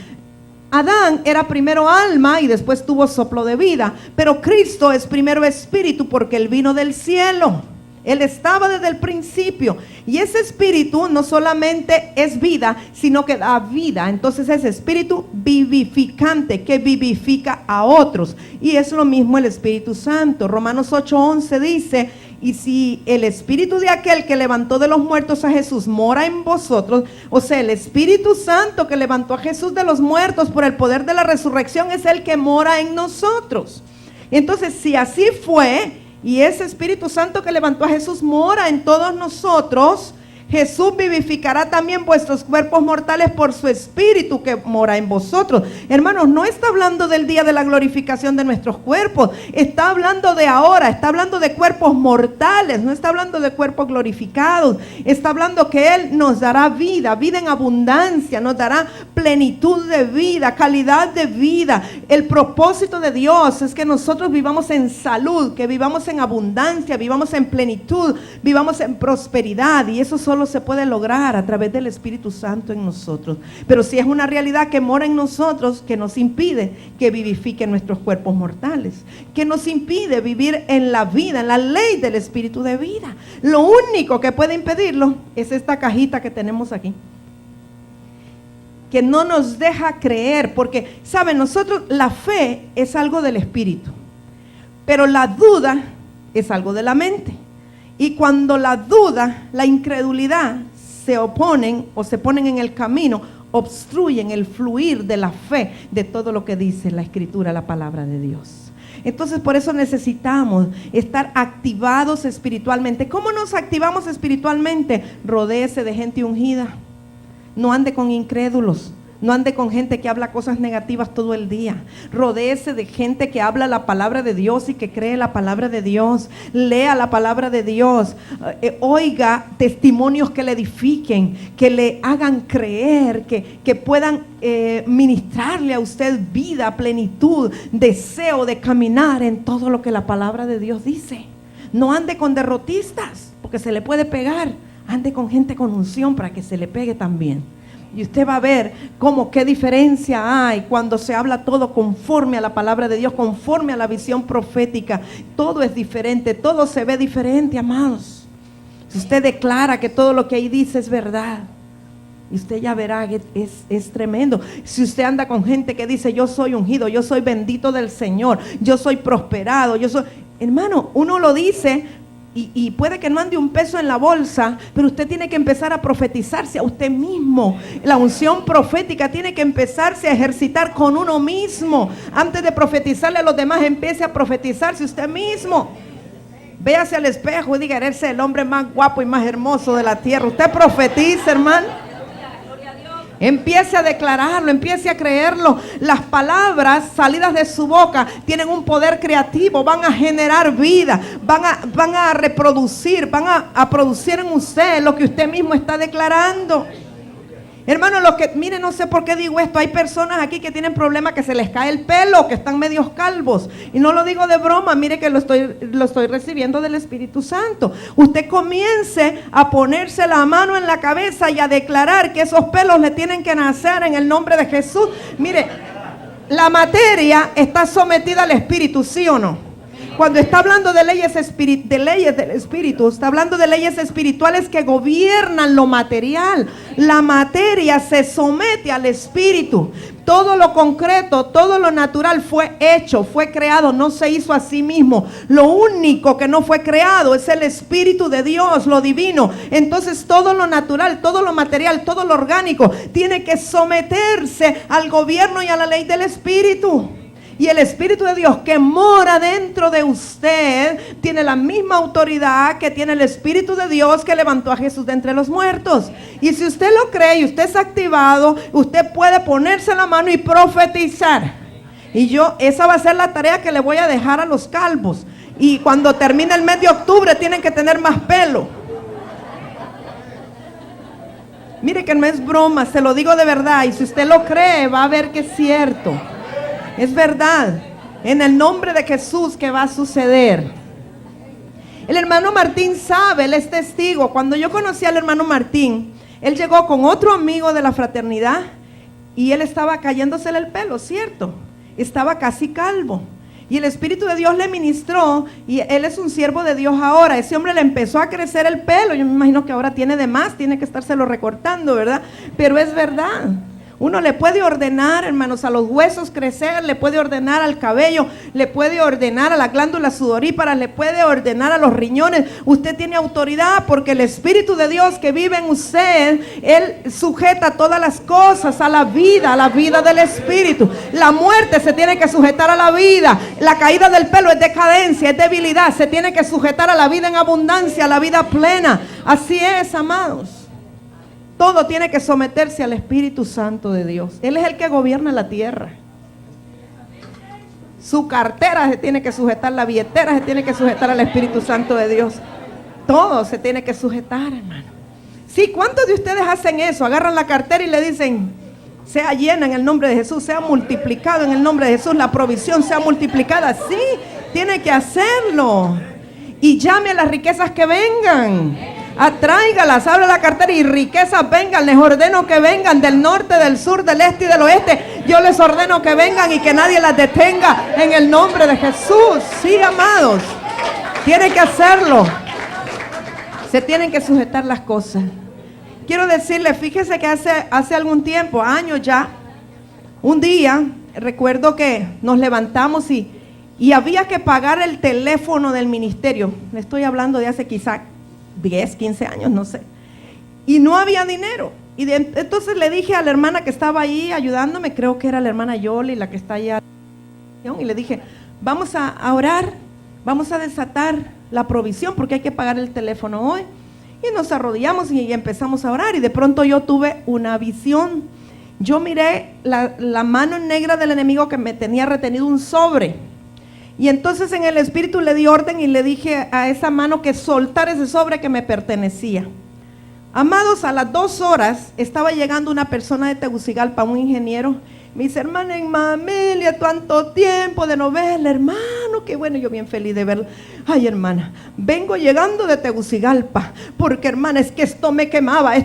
Adán era primero alma y después tuvo soplo de vida. Pero Cristo es primero espíritu porque Él vino del cielo. Él estaba desde el principio, y ese espíritu no solamente es vida, sino que da vida. Entonces es espíritu vivificante que vivifica a otros, y es lo mismo el Espíritu Santo. Romanos 8:11 dice: y si el espíritu de aquel que levantó de los muertos a Jesús mora en vosotros, o sea, el Espíritu Santo que levantó a Jesús de los muertos por el poder de la resurrección es el que mora en nosotros. Entonces, si así fue, y ese Espíritu Santo que levantó a Jesús mora en todos nosotros, Jesús vivificará también vuestros cuerpos mortales por su Espíritu que mora en vosotros. Hermanos, no está hablando del día de la glorificación de nuestros cuerpos, está hablando de ahora, está hablando de cuerpos mortales, no está hablando de cuerpos glorificados, está hablando que Él nos dará vida, vida en abundancia, nos dará plenitud de vida, calidad de vida. El propósito de Dios es que nosotros vivamos en salud, que vivamos en abundancia, vivamos en plenitud, vivamos en prosperidad, y eso solo se puede lograr a través del Espíritu Santo en nosotros. Pero si es una realidad que mora en nosotros, que nos impide que vivifique nuestros cuerpos mortales, que nos impide vivir en la vida, en la ley del Espíritu de vida. Lo único que puede impedirlo es esta cajita que tenemos aquí, que no nos deja creer, porque, ¿saben? Nosotros, la fe es algo del Espíritu, pero la duda es algo de la mente. Y cuando la duda, la incredulidad se oponen o se ponen en el camino, obstruyen el fluir de la fe, de todo lo que dice la Escritura, la palabra de Dios. Entonces, por eso necesitamos estar activados espiritualmente. ¿Cómo nos activamos espiritualmente? Rodéese de gente ungida. No ande con incrédulos. No ande con gente que habla cosas negativas todo el día. Rodéese de gente que habla la palabra de Dios y que cree la palabra de Dios. Lea la palabra de Dios. Oiga testimonios que le edifiquen, que le hagan creer, que puedan ministrarle a usted vida, plenitud, deseo de caminar en todo lo que la palabra de Dios dice. No ande con derrotistas, porque se le puede pegar. Ande con gente con unción para que se le pegue también. Y usted va a ver qué diferencia hay cuando se habla todo conforme a la palabra de Dios, conforme a la visión profética. Todo es diferente, todo se ve diferente, amados. Si usted declara que todo lo que ahí dice es verdad, y usted ya verá que es tremendo. Si usted anda con gente que dice: yo soy ungido, yo soy bendito del Señor, yo soy prosperado, yo soy... Hermano, uno lo dice... Y puede que no ande un peso en la bolsa, pero usted tiene que empezar a profetizarse a usted mismo. La unción profética tiene que empezarse a ejercitar con uno mismo. Antes de profetizarle a los demás, empiece a profetizarse usted mismo. Véase al espejo y diga: eres el hombre más guapo y más hermoso de la tierra. Usted profetiza, hermano. Empiece a declararlo, empiece a creerlo. Las palabras salidas de su boca tienen un poder creativo, van a generar vida, van a reproducir, van a producir en usted lo que usted mismo está declarando. Hermano, mire, no sé por qué digo esto. Hay personas aquí que tienen problemas, que se les cae el pelo, que están medios calvos. Y no lo digo de broma, mire que lo estoy recibiendo del Espíritu Santo. Usted comience a ponerse la mano en la cabeza y a declarar que esos pelos le tienen que nacer en el nombre de Jesús. Mire, la materia está sometida al Espíritu, ¿sí o no? Cuando está hablando de leyes del Espíritu, está hablando de leyes espirituales que gobiernan lo material. La materia se somete al Espíritu. Todo lo concreto, todo lo natural fue hecho, fue creado, no se hizo a sí mismo. Lo único que no fue creado es el Espíritu de Dios, lo divino. Entonces todo lo natural, todo lo material, todo lo orgánico tiene que someterse al gobierno y a la ley del Espíritu. Y el Espíritu de Dios que mora dentro de usted tiene la misma autoridad que tiene el Espíritu de Dios que levantó a Jesús de entre los muertos. Y si usted lo cree y usted es activado, usted puede ponerse la mano y profetizar. Y esa va a ser la tarea que le voy a dejar a los calvos. Y cuando termine el mes de octubre tienen que tener más pelo. Mire que no es broma, se lo digo de verdad. Y si usted lo cree, va a ver que es cierto. Es verdad, en el nombre de Jesús que va a suceder. El hermano Martín sabe, él es testigo. Cuando yo conocí al hermano Martín, él llegó con otro amigo de la fraternidad y él estaba cayéndosele el pelo, ¿cierto? Estaba casi calvo. Y el Espíritu de Dios le ministró y él es un siervo de Dios ahora. Ese hombre le empezó a crecer el pelo. Yo me imagino que ahora tiene de más, tiene que estárselo recortando, ¿verdad? Pero es verdad. Uno le puede ordenar, hermanos, a los huesos crecer, le puede ordenar al cabello, le puede ordenar a la glándula sudorípara, le puede ordenar a los riñones. Usted tiene autoridad porque el Espíritu de Dios que vive en usted, Él sujeta todas las cosas a la vida del Espíritu. La muerte se tiene que sujetar a la vida. La caída del pelo es decadencia, es debilidad. Se tiene que sujetar a la vida en abundancia, a la vida plena. Así es, amados. Todo tiene que someterse al Espíritu Santo de Dios. Él es el que gobierna la tierra. Su cartera se tiene que sujetar, la billetera se tiene que sujetar al Espíritu Santo de Dios. Todo se tiene que sujetar, hermano. Sí, ¿cuántos de ustedes hacen eso? Agarran la cartera y le dicen, sea llena en el nombre de Jesús, sea multiplicado en el nombre de Jesús, la provisión sea multiplicada. Sí, tiene que hacerlo. Y llame a las riquezas que vengan. Atráigalas, abra la cartera y riquezas vengan. Les ordeno que vengan del norte, del sur, del este y del oeste. Yo les ordeno que vengan y que nadie las detenga en el nombre de Jesús. Sí, amados, tiene que hacerlo. Se tienen que sujetar las cosas. Quiero decirle, fíjese que hace algún tiempo, años ya, un día, recuerdo que nos levantamos y había que pagar el teléfono del ministerio. Le estoy hablando de hace quizá 10, 15 años, no sé. Y no había dinero. Entonces le dije a la hermana que estaba ahí ayudándome, creo que era la hermana Yoli, la que está allá, y le dije, vamos a orar, vamos a desatar la provisión porque hay que pagar el teléfono hoy. Y nos arrodillamos y empezamos a orar y de pronto yo tuve una visión. Yo miré la mano negra del enemigo que me tenía retenido un sobre. Y entonces en el espíritu le di orden y le dije a esa mano que soltara ese sobre que me pertenecía. Amados, a las 2 horas estaba llegando una persona de Tegucigalpa, un ingeniero. Me dice, hermana en Mamelia, tanto tiempo de no verla, hermano, qué bueno, yo bien feliz de verla. Ay, hermana, vengo llegando de Tegucigalpa, porque hermana, es que esto me quemaba.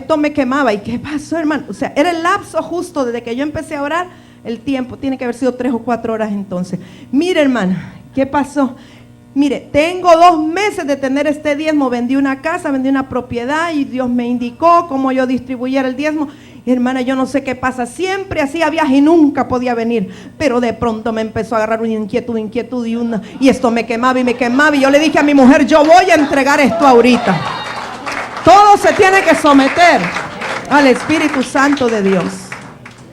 ¿Y qué pasó, hermano? O sea, era el lapso justo desde que yo empecé a orar, el tiempo, tiene que haber sido 3 o 4 horas entonces. Mire, hermana, ¿qué pasó? Mire, tengo 2 meses de tener este diezmo, vendí una casa, vendí una propiedad y Dios me indicó cómo yo distribuyera el diezmo. Hermana, yo no sé qué pasa, siempre hacía viaje y nunca podía venir, pero de pronto me empezó a agarrar una inquietud y esto me quemaba y yo le dije a mi mujer, yo voy a entregar esto ahorita. Todo se tiene que someter al Espíritu Santo de Dios.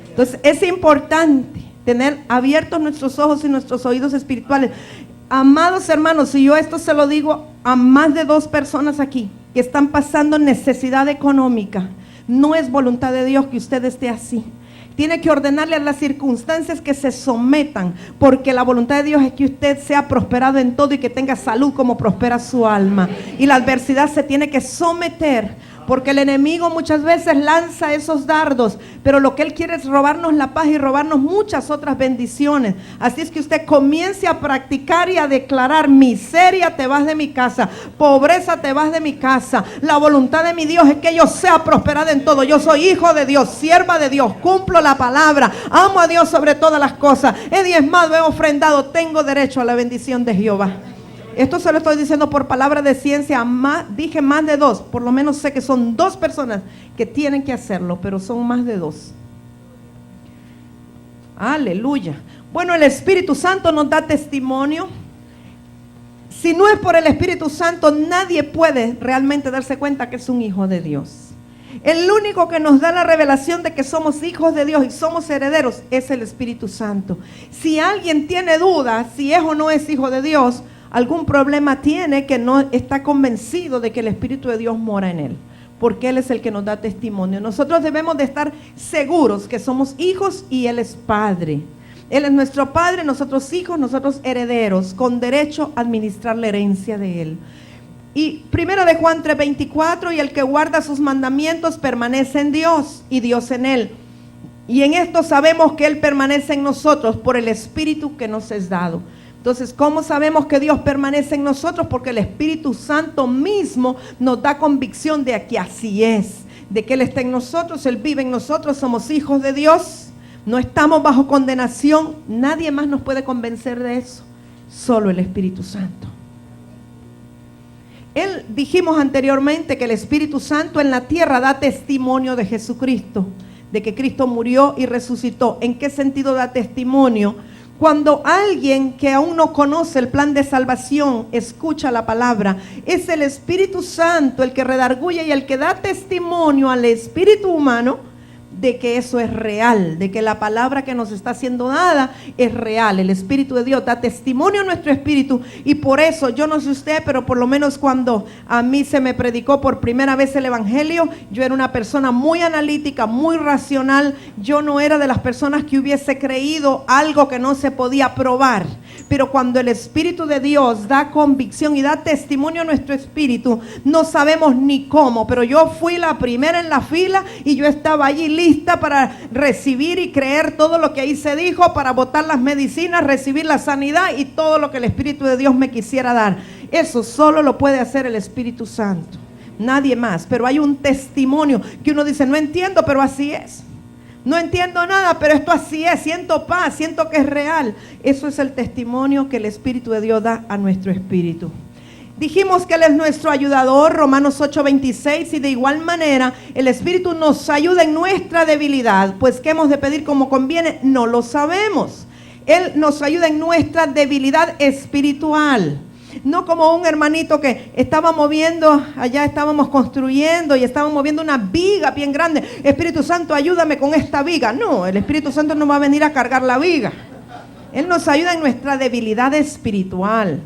Entonces es importante tener abiertos nuestros ojos y nuestros oídos espirituales. Amados hermanos, y yo esto se lo digo a más de 2 personas aquí que están pasando necesidad económica. No es voluntad de Dios que usted esté así. Tiene que ordenarle a las circunstancias que se sometan, porque la voluntad de Dios es que usted sea prosperado en todo y que tenga salud como prospera su alma. Y la adversidad se tiene que someter, porque el enemigo muchas veces lanza esos dardos, pero lo que él quiere es robarnos la paz y robarnos muchas otras bendiciones. Así es que usted comience a practicar y a declarar: miseria, te vas de mi casa; pobreza, te vas de mi casa. La voluntad de mi Dios es que yo sea prosperada en todo. Yo soy hijo de Dios, sierva de Dios, cumplo la palabra, amo a Dios sobre todas las cosas, he diezmado, he ofrendado, tengo derecho a la bendición de Jehová. Esto se lo estoy diciendo por palabra de ciencia. Dije más de 2, por lo menos sé que son 2 personas que tienen que hacerlo, pero son más de 2. Aleluya. Bueno, el Espíritu Santo nos da testimonio. Si no es por el Espíritu Santo, nadie puede realmente darse cuenta que es un hijo de Dios. El único que nos da la revelación de que somos hijos de Dios y somos herederos es el Espíritu Santo. Si alguien tiene dudas si es o no es hijo de Dios, algún problema tiene, que no está convencido de que el Espíritu de Dios mora en él, porque Él es el que nos da testimonio. Nosotros debemos de estar seguros que somos hijos y Él es Padre. Él es nuestro Padre, nosotros hijos, nosotros herederos, con derecho a administrar la herencia de Él. Y 1 de Juan 3:24, y el que guarda sus mandamientos permanece en Dios y Dios en él. Y en esto sabemos que Él permanece en nosotros por el Espíritu que nos es dado. Entonces, ¿cómo sabemos que Dios permanece en nosotros? Porque el Espíritu Santo mismo nos da convicción de que así es, de que Él está en nosotros, Él vive en nosotros, somos hijos de Dios, no estamos bajo condenación. Nadie más nos puede convencer de eso, solo el Espíritu Santo. Dijimos anteriormente que el Espíritu Santo en la tierra da testimonio de Jesucristo, de que Cristo murió y resucitó. ¿En qué sentido da testimonio? Cuando alguien que aún no conoce el plan de salvación escucha la palabra, es el Espíritu Santo el que redarguye y el que da testimonio al espíritu humano de que eso es real, de que la palabra que nos está siendo dada es real. El Espíritu de Dios da testimonio a nuestro espíritu, y por eso, yo no sé usted, pero por lo menos cuando a mí se me predicó por primera vez el Evangelio, yo era una persona muy analítica, muy racional. Yo no era de las personas que hubiese creído algo que no se podía probar. Pero cuando el Espíritu de Dios da convicción y da testimonio a nuestro espíritu, no sabemos ni cómo, pero yo fui la primera en la fila y yo estaba allí lista para recibir y creer todo lo que ahí se dijo, para botar las medicinas, recibir la sanidad y todo lo que el Espíritu de Dios me quisiera dar. Eso solo lo puede hacer el Espíritu Santo, nadie más. Pero hay un testimonio que uno dice, no entiendo, pero así es. No entiendo nada, pero esto así es, siento paz, siento que es real. Eso es el testimonio que el Espíritu de Dios da a nuestro espíritu. Dijimos que Él es nuestro ayudador, Romanos 8:26, y de igual manera el Espíritu nos ayuda en nuestra debilidad, pues ¿qué hemos de pedir como conviene? No lo sabemos. Él nos ayuda en nuestra debilidad espiritual. No como un hermanito que estaba moviendo, allá estábamos construyendo y estábamos moviendo una viga bien grande. Espíritu Santo, ayúdame con esta viga. No, el Espíritu Santo no va a venir a cargar la viga. Él nos ayuda en nuestra debilidad espiritual,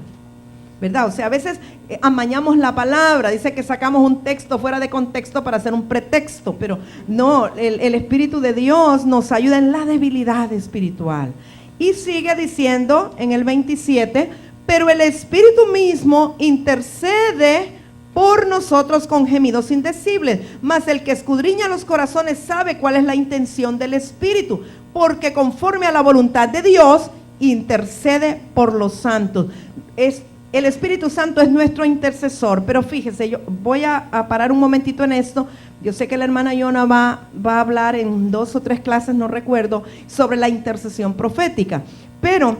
¿verdad? O sea, a veces amañamos la palabra. Dice que sacamos un texto fuera de contexto para hacer un pretexto, pero no, el Espíritu de Dios nos ayuda en la debilidad espiritual. Y sigue diciendo en el 27, pero el Espíritu mismo intercede por nosotros con gemidos indecibles, mas el que escudriña los corazones sabe cuál es la intención del Espíritu, porque conforme a la voluntad de Dios intercede por los santos. El Espíritu Santo es nuestro intercesor. Pero fíjese, yo voy a parar un momentito en esto. Yo sé que la hermana Yona va a hablar en 2 o 3 clases, no recuerdo, sobre la intercesión profética, pero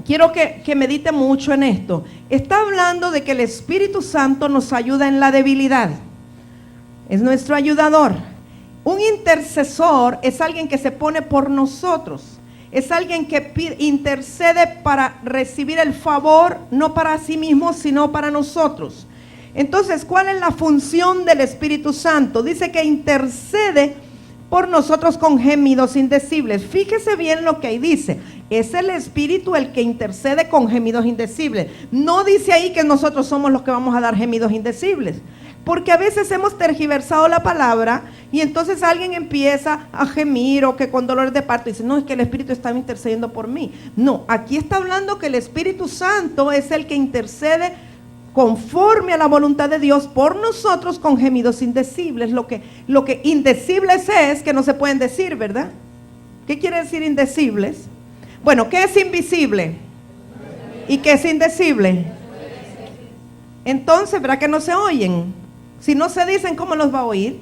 quiero que medite mucho en esto. Está hablando de que el Espíritu Santo nos ayuda en la debilidad. Es nuestro ayudador. Un intercesor es alguien que se pone por nosotros. Es alguien que intercede para recibir el favor, no para sí mismo, sino para nosotros. Entonces, ¿cuál es la función del Espíritu Santo? Dice que intercede por nosotros con gemidos indecibles. Fíjese bien lo que ahí dice. Es el Espíritu el que intercede con gemidos indecibles. No dice ahí que nosotros somos los que vamos a dar gemidos indecibles. Porque a veces hemos tergiversado la palabra y entonces alguien empieza a gemir o que con dolores de parto dice, no, es que el Espíritu está intercediendo por mí. No, aquí está hablando que el Espíritu Santo es el que intercede conforme a la voluntad de Dios por nosotros con gemidos indecibles. Lo que indecibles es que no se pueden decir, ¿verdad? ¿Qué quiere decir indecibles? Bueno, ¿qué es invisible? ¿Y qué es indecible? Entonces, ¿verdad que no se oyen? Si no se dicen, ¿cómo los va a oír?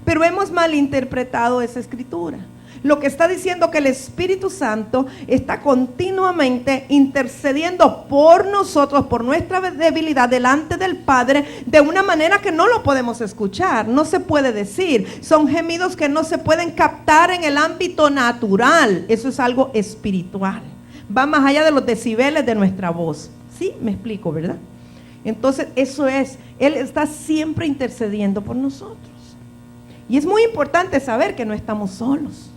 Pero hemos malinterpretado esa escritura. Lo que está diciendo que el Espíritu Santo está continuamente intercediendo por nosotros, por nuestra debilidad delante del Padre, de una manera que no lo podemos escuchar, no se puede decir. Son gemidos que no se pueden captar en el ámbito natural. Eso es algo espiritual. Va más allá de los decibeles de nuestra voz. Sí, me explico, ¿verdad? Entonces, eso es, Él está siempre intercediendo por nosotros. Y es muy importante saber que no estamos solos.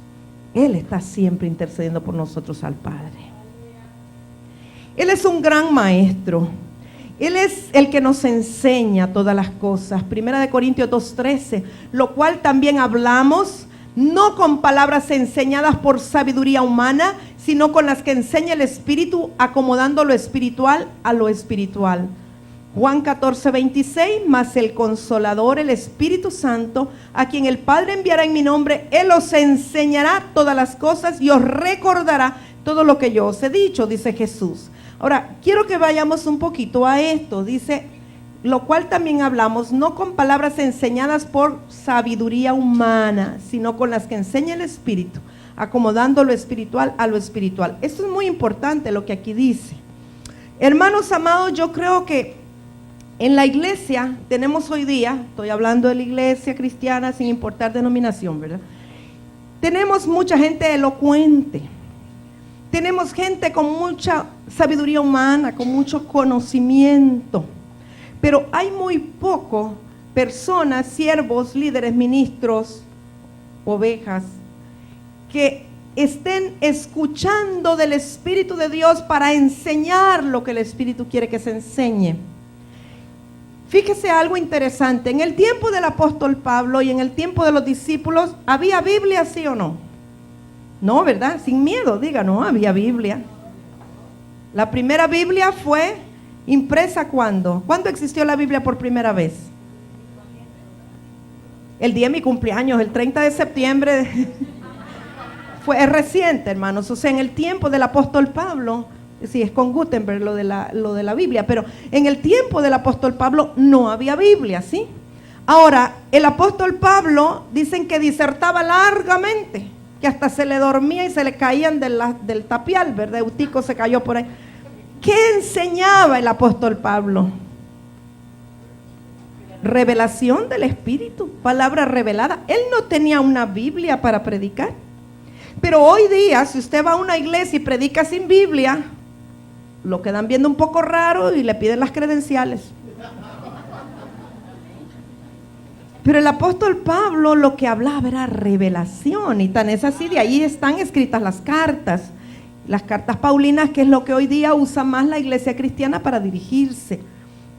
Él está siempre intercediendo por nosotros al Padre. Él es un gran maestro. Él es el que nos enseña todas las cosas. 1 Corintios 2:13, lo cual también hablamos, no con palabras enseñadas por sabiduría humana, sino con las que enseña el Espíritu, acomodando lo espiritual a lo espiritual. Juan 14:26, mas el Consolador, el Espíritu Santo, a quien el Padre enviará en mi nombre, Él os enseñará todas las cosas y os recordará todo lo que yo os he dicho, dice Jesús. Ahora, quiero que vayamos un poquito a esto. Dice, lo cual también hablamos, no con palabras enseñadas por sabiduría humana, sino con las que enseña el Espíritu, acomodando lo espiritual a lo espiritual. Esto es muy importante lo que aquí dice. Hermanos amados, yo creo que en la iglesia tenemos hoy día, estoy hablando de la iglesia cristiana sin importar denominación, ¿verdad? Tenemos mucha gente elocuente, tenemos gente con mucha sabiduría humana, con mucho conocimiento, pero hay muy poco personas, siervos, líderes, ministros, ovejas que estén escuchando del Espíritu de Dios para enseñar lo que el Espíritu quiere que se enseñe. Fíjese algo interesante, en el tiempo del apóstol Pablo y en el tiempo de los discípulos, ¿había Biblia, sí o no? No, ¿verdad? Sin miedo, diga, no había Biblia. La primera Biblia fue impresa ¿cuándo? ¿Cuándo existió la Biblia por primera vez? El día de mi cumpleaños, el 30 de septiembre. Es reciente, hermanos. O sea, en el tiempo del apóstol Pablo, sí, es con Gutenberg lo de la Biblia, pero en el tiempo del apóstol Pablo no había Biblia, ¿sí? Ahora, el apóstol Pablo dicen que disertaba largamente, que hasta se le dormía y se le caían del tapial, ¿verdad? Eutico se cayó por ahí. ¿Qué enseñaba el apóstol Pablo? Revelación del Espíritu, palabra revelada. Él no tenía una Biblia para predicar. Pero hoy día, si usted va a una iglesia y predica sin Biblia, lo quedan viendo un poco raro y le piden las credenciales. Pero el apóstol Pablo lo que hablaba era revelación, y tan es así, de ahí están escritas las cartas paulinas, que es lo que hoy día usa más la iglesia cristiana para dirigirse.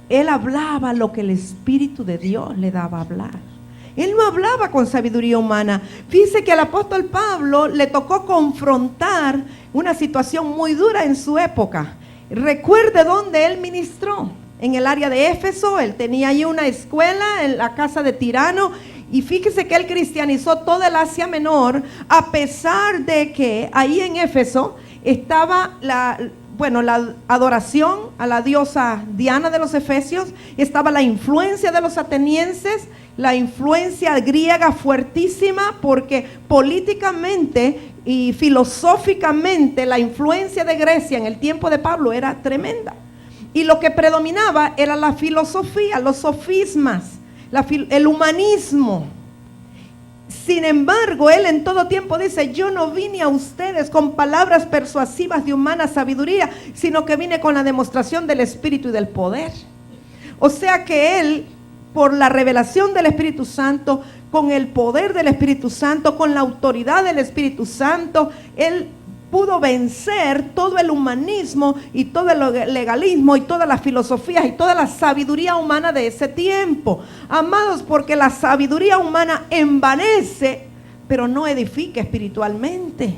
Él hablaba lo que el Espíritu de Dios le daba a hablar. Él no hablaba con sabiduría humana. Fíjese que al apóstol Pablo le tocó confrontar una situación muy dura en su época. Recuerde dónde él ministró. En el área de Éfeso, él tenía ahí una escuela en la casa de Tirano, y fíjese que él cristianizó toda el Asia Menor, a pesar de que ahí en Éfeso estaba la adoración a la diosa Diana de los Efesios, estaba la influencia de los atenienses, la influencia griega fuertísima, porque políticamente y filosóficamente la influencia de Grecia en el tiempo de Pablo era tremenda. Y lo que predominaba era la filosofía, los sofismas, el humanismo. Sin embargo, él en todo tiempo dice: yo no vine a ustedes con palabras persuasivas de humana sabiduría, sino que vine con la demostración del Espíritu y del poder. O sea que él, por la revelación del Espíritu Santo, con el poder del Espíritu Santo, con la autoridad del Espíritu Santo, él pudo vencer todo el humanismo y todo el legalismo y todas las filosofías y toda la sabiduría humana de ese tiempo. Amados, porque la sabiduría humana envanece, pero no edifica espiritualmente.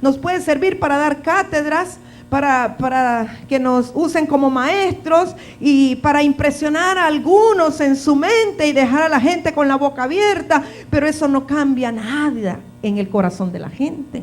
Nos puede servir para dar cátedras, para que nos usen como maestros y para impresionar a algunos en su mente y dejar a la gente con la boca abierta, pero eso no cambia nada en el corazón de la gente.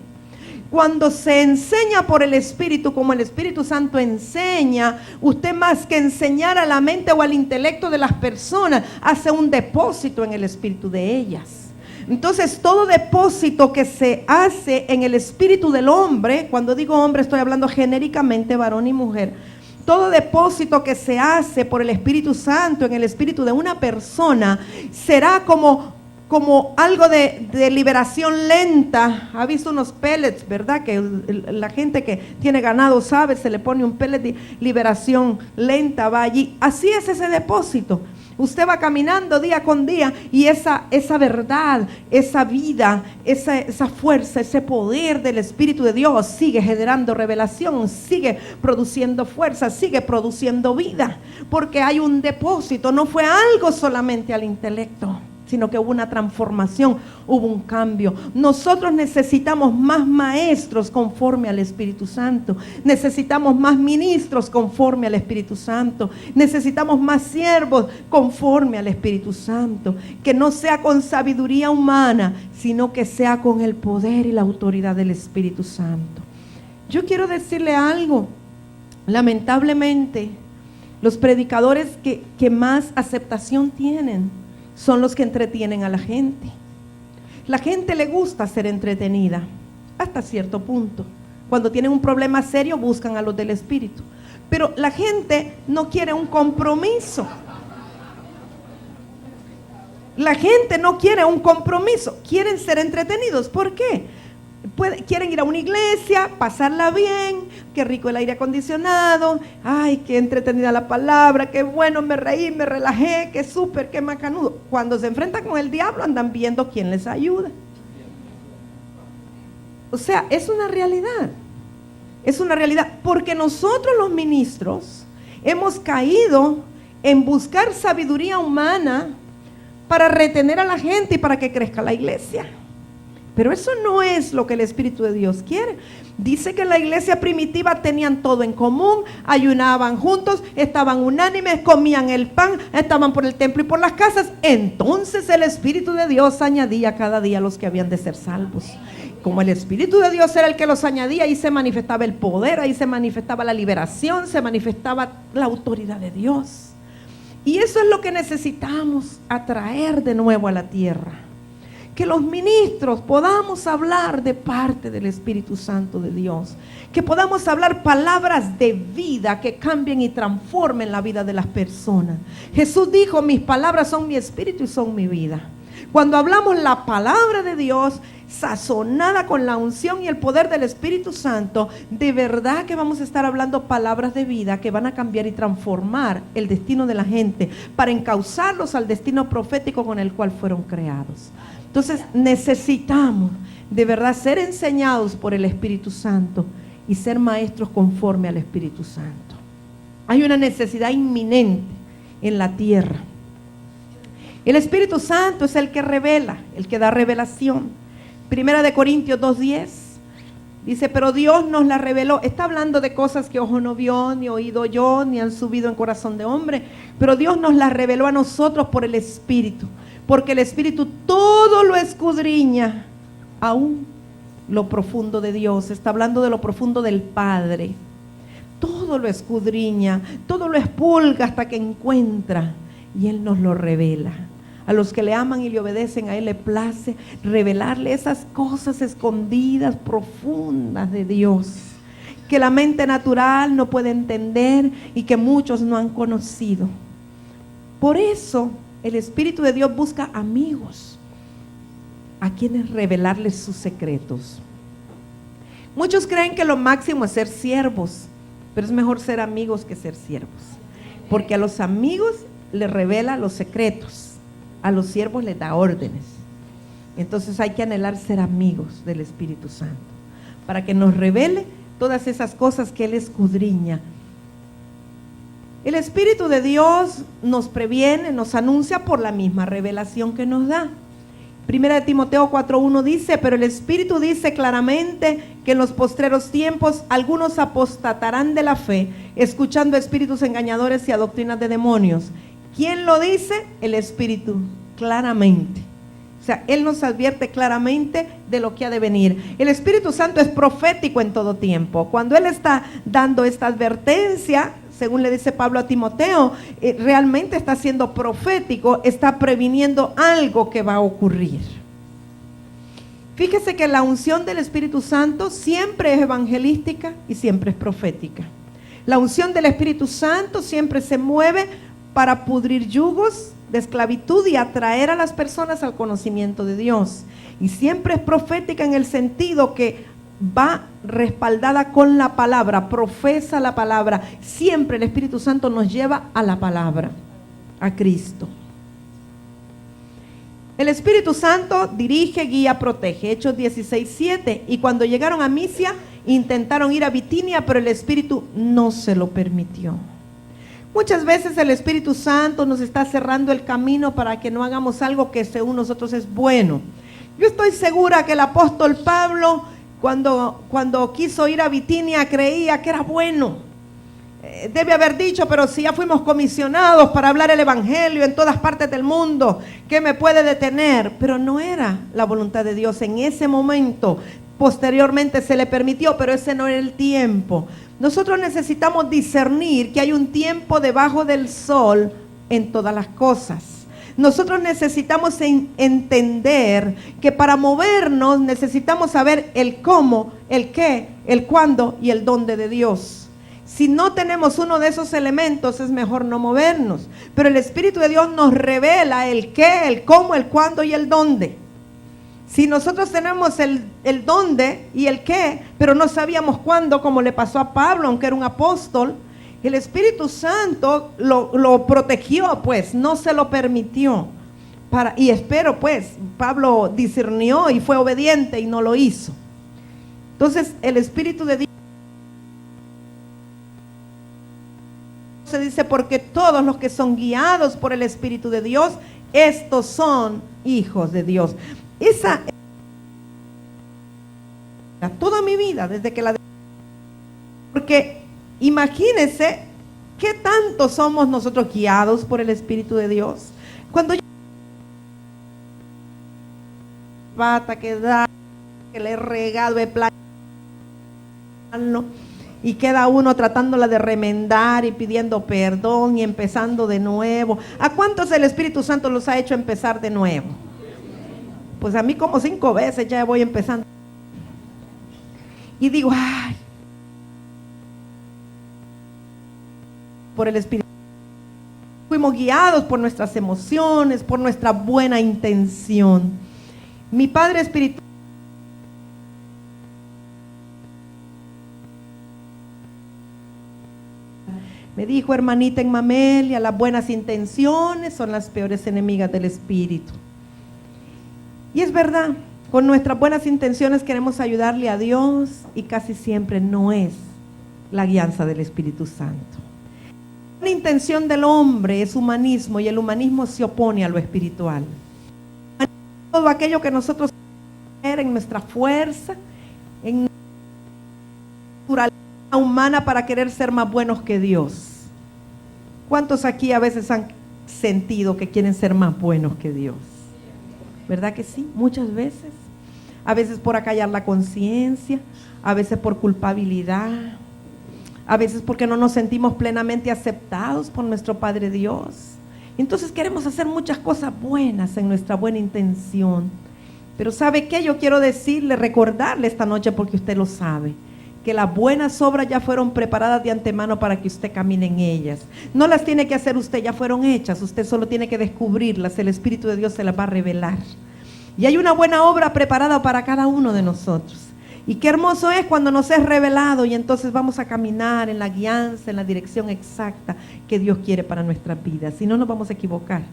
Cuando se enseña por el Espíritu, como el Espíritu Santo enseña, usted más que enseñar a la mente o al intelecto de las personas, hace un depósito en el espíritu de ellas. Entonces, todo depósito que se hace en el espíritu del hombre, cuando digo hombre estoy hablando genéricamente varón y mujer, todo depósito que se hace por el Espíritu Santo en el espíritu de una persona será como algo de liberación lenta. Ha visto unos pellets, ¿verdad? Que la gente que tiene ganado sabe, se le pone un pellet de liberación lenta, va allí. Así es ese depósito. Usted va caminando día con día y esa verdad, esa vida, esa fuerza, ese poder del Espíritu de Dios sigue generando revelación, sigue produciendo fuerza, sigue produciendo vida, porque hay un depósito. No fue algo solamente al intelecto, sino que hubo una transformación, hubo un cambio. Nosotros necesitamos más maestros conforme al Espíritu Santo, necesitamos más ministros conforme al Espíritu Santo, necesitamos más siervos conforme al Espíritu Santo, que no sea con sabiduría humana, sino que sea con el poder y la autoridad del Espíritu Santo. Yo quiero decirle algo: lamentablemente, los predicadores que más aceptación tienen son los que entretienen a la gente. La gente le gusta ser entretenida hasta cierto punto. Cuando tienen un problema serio buscan a los del Espíritu. Pero la gente no quiere un compromiso. La gente no quiere un compromiso. Quieren ser entretenidos. ¿Por qué? quieren ir a una iglesia, pasarla bien, qué rico el aire acondicionado, ay, qué entretenida la palabra, qué bueno, me reí, me relajé, qué súper, qué macanudo. Cuando se enfrentan con el diablo andan viendo quién les ayuda. O sea, es una realidad, porque nosotros los ministros hemos caído en buscar sabiduría humana para retener a la gente y para que crezca la iglesia. Pero eso no es lo que el Espíritu de Dios quiere. Dice que en la iglesia primitiva tenían todo en común, ayunaban juntos, estaban unánimes, comían el pan, estaban por el templo y por las casas. Entonces el Espíritu de Dios añadía cada día a los que habían de ser salvos. Como el Espíritu de Dios era el que los añadía, ahí se manifestaba el poder, ahí se manifestaba la liberación, se manifestaba la autoridad de Dios. Y eso es lo que necesitamos atraer de nuevo a la tierra. Que los ministros podamos hablar de parte del Espíritu Santo de Dios. Que podamos hablar palabras de vida que cambien y transformen la vida de las personas. Jesús dijo, mis palabras son mi espíritu y son mi vida. Cuando hablamos la palabra de Dios, sazonada con la unción y el poder del Espíritu Santo, de verdad que vamos a estar hablando palabras de vida que van a cambiar y transformar el destino de la gente, para encauzarlos al destino profético con el cual fueron creados. Entonces necesitamos de verdad ser enseñados por el Espíritu Santo y ser maestros conforme al Espíritu Santo. Hay una necesidad inminente en la tierra. El Espíritu Santo es el que revela, el que da revelación. Primera de Corintios 2:10 dice, pero Dios nos la reveló. Está hablando de cosas que ojo no vio, ni oído oyó, ni han subido en corazón de hombre. Pero Dios nos la reveló a nosotros por el Espíritu. Porque el Espíritu todo lo escudriña, aún lo profundo de Dios. Está hablando de lo profundo del Padre. Todo lo escudriña, todo lo expulga hasta que encuentra. Y Él nos lo revela. A los que le aman y le obedecen, a Él le place revelarle esas cosas escondidas, profundas de Dios, que la mente natural no puede entender y que muchos no han conocido. Por eso el Espíritu de Dios busca amigos a quienes revelarles sus secretos. Muchos creen que lo máximo es ser siervos, pero es mejor ser amigos que ser siervos, porque a los amigos les revela los secretos, a los siervos les da órdenes. Entonces hay que anhelar ser amigos del Espíritu Santo, para que nos revele todas esas cosas que Él escudriña. El Espíritu de Dios nos previene, nos anuncia por la misma revelación que nos da. Primera de Timoteo 4:1 dice, pero el Espíritu dice claramente que en los postreros tiempos algunos apostatarán de la fe, escuchando espíritus engañadores y a doctrinas de demonios. ¿Quién lo dice? El Espíritu, claramente. O sea, Él nos advierte claramente de lo que ha de venir. El Espíritu Santo es profético en todo tiempo. Cuando Él está dando esta advertencia, según le dice Pablo a Timoteo, realmente está siendo profético, está previniendo algo que va a ocurrir. Fíjese que la unción del Espíritu Santo siempre es evangelística y siempre es profética. La unción del Espíritu Santo siempre se mueve para pudrir yugos de esclavitud y atraer a las personas al conocimiento de Dios. Y siempre es profética en el sentido que va respaldada con la palabra, profesa la palabra. Siempre el Espíritu Santo nos lleva a la palabra, a Cristo. El Espíritu Santo dirige, guía, protege. Hechos 16:7. Y cuando llegaron a Misia, intentaron ir a Bitinia, pero el Espíritu no se lo permitió. Muchas veces el Espíritu Santo nos está cerrando el camino para que no hagamos algo que según nosotros es bueno. Yo estoy segura que el apóstol Pablo, cuando quiso ir a Bitinia, creía que era bueno. Debe haber dicho, pero si ya fuimos comisionados para hablar el evangelio en todas partes del mundo, ¿qué me puede detener? Pero no era la voluntad de Dios en ese momento. Posteriormente se le permitió, pero ese no era el tiempo. Nosotros necesitamos discernir que hay un tiempo debajo del sol en todas las cosas. Nosotros necesitamos entender que para movernos necesitamos saber el cómo, el qué, el cuándo y el dónde de Dios. Si no tenemos uno de esos elementos, es mejor no movernos. Pero el Espíritu de Dios nos revela el qué, el cómo, el cuándo y el dónde. Si nosotros tenemos el dónde y el qué, pero no sabíamos cuándo, como le pasó a Pablo, aunque era un apóstol, el Espíritu Santo lo protegió, pues, no se lo permitió. Y espero, pues, Pablo discernió y fue obediente y no lo hizo. Entonces, el Espíritu de Dios se dice, porque todos los que son guiados por el Espíritu de Dios, estos son hijos de Dios. Esa toda mi vida, desde que porque imagínense qué tanto somos nosotros guiados por el Espíritu de Dios. Cuando yo pata que le he regado de plano y queda uno tratándola de remendar y pidiendo perdón y empezando de nuevo. ¿A cuántos el Espíritu Santo los ha hecho empezar de nuevo? Pues a mí como 5 veces ya voy empezando. Y digo, ay, por el Espíritu. Fuimos guiados por nuestras emociones, por nuestra buena intención. Mi Padre Espiritual me dijo, hermanita en Mamelia, las buenas intenciones son las peores enemigas del Espíritu. Y es verdad, con nuestras buenas intenciones queremos ayudarle a Dios y casi siempre no es la guianza del Espíritu Santo. La intención del hombre es humanismo y el humanismo se opone a lo espiritual. Todo aquello que nosotros en nuestra fuerza, en nuestra naturaleza humana para querer ser más buenos que Dios. ¿Cuántos aquí a veces han sentido que quieren ser más buenos que Dios? ¿Verdad que sí? Muchas veces. A veces por acallar la conciencia, a veces por culpabilidad, a veces porque no nos sentimos plenamente aceptados por nuestro Padre Dios. Entonces queremos hacer muchas cosas buenas en nuestra buena intención. Pero ¿sabe qué? Yo quiero decirle, recordarle esta noche, porque usted lo sabe, que las buenas obras ya fueron preparadas de antemano para que usted camine en ellas. No las tiene que hacer usted, ya fueron hechas. Usted solo tiene que descubrirlas. El Espíritu de Dios se las va a revelar. Y hay una buena obra preparada para cada uno de nosotros. Y qué hermoso es cuando nos es revelado y entonces vamos a caminar en la guianza, en la dirección exacta que Dios quiere para nuestras vidas. Si no, nos vamos a equivocar,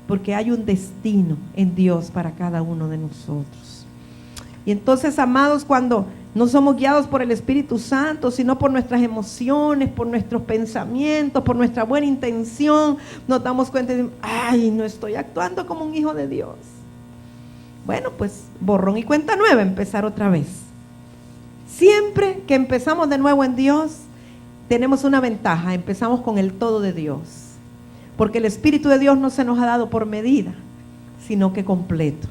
porque hay un destino en Dios para cada uno de nosotros. Y entonces, amados, cuando no somos guiados por el Espíritu Santo, sino por nuestras emociones, por nuestros pensamientos, por nuestra buena intención, nos damos cuenta de, ay, no estoy actuando como un hijo de Dios. Bueno, pues borrón y cuenta nueva, empezar otra vez. Siempre que empezamos de nuevo en Dios, tenemos una ventaja, empezamos con el todo de Dios. Porque el Espíritu de Dios no se nos ha dado por medida, sino que completo.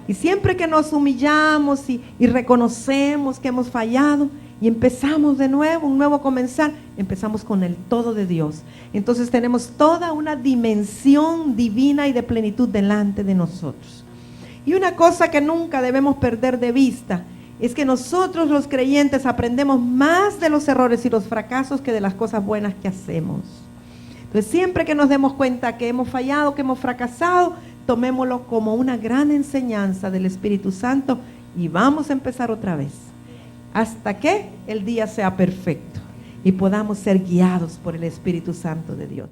Y siempre que nos humillamos y reconocemos que hemos fallado y empezamos de nuevo, un nuevo comenzar, empezamos con el todo de Dios. Entonces tenemos toda una dimensión divina y de plenitud delante de nosotros. Y una cosa que nunca debemos perder de vista es que nosotros los creyentes aprendemos más de los errores y los fracasos que de las cosas buenas que hacemos. Entonces siempre que nos demos cuenta que hemos fallado, que hemos fracasado, tomémoslo como una gran enseñanza del Espíritu Santo y vamos a empezar otra vez hasta que el día sea perfecto y podamos ser guiados por el Espíritu Santo de Dios.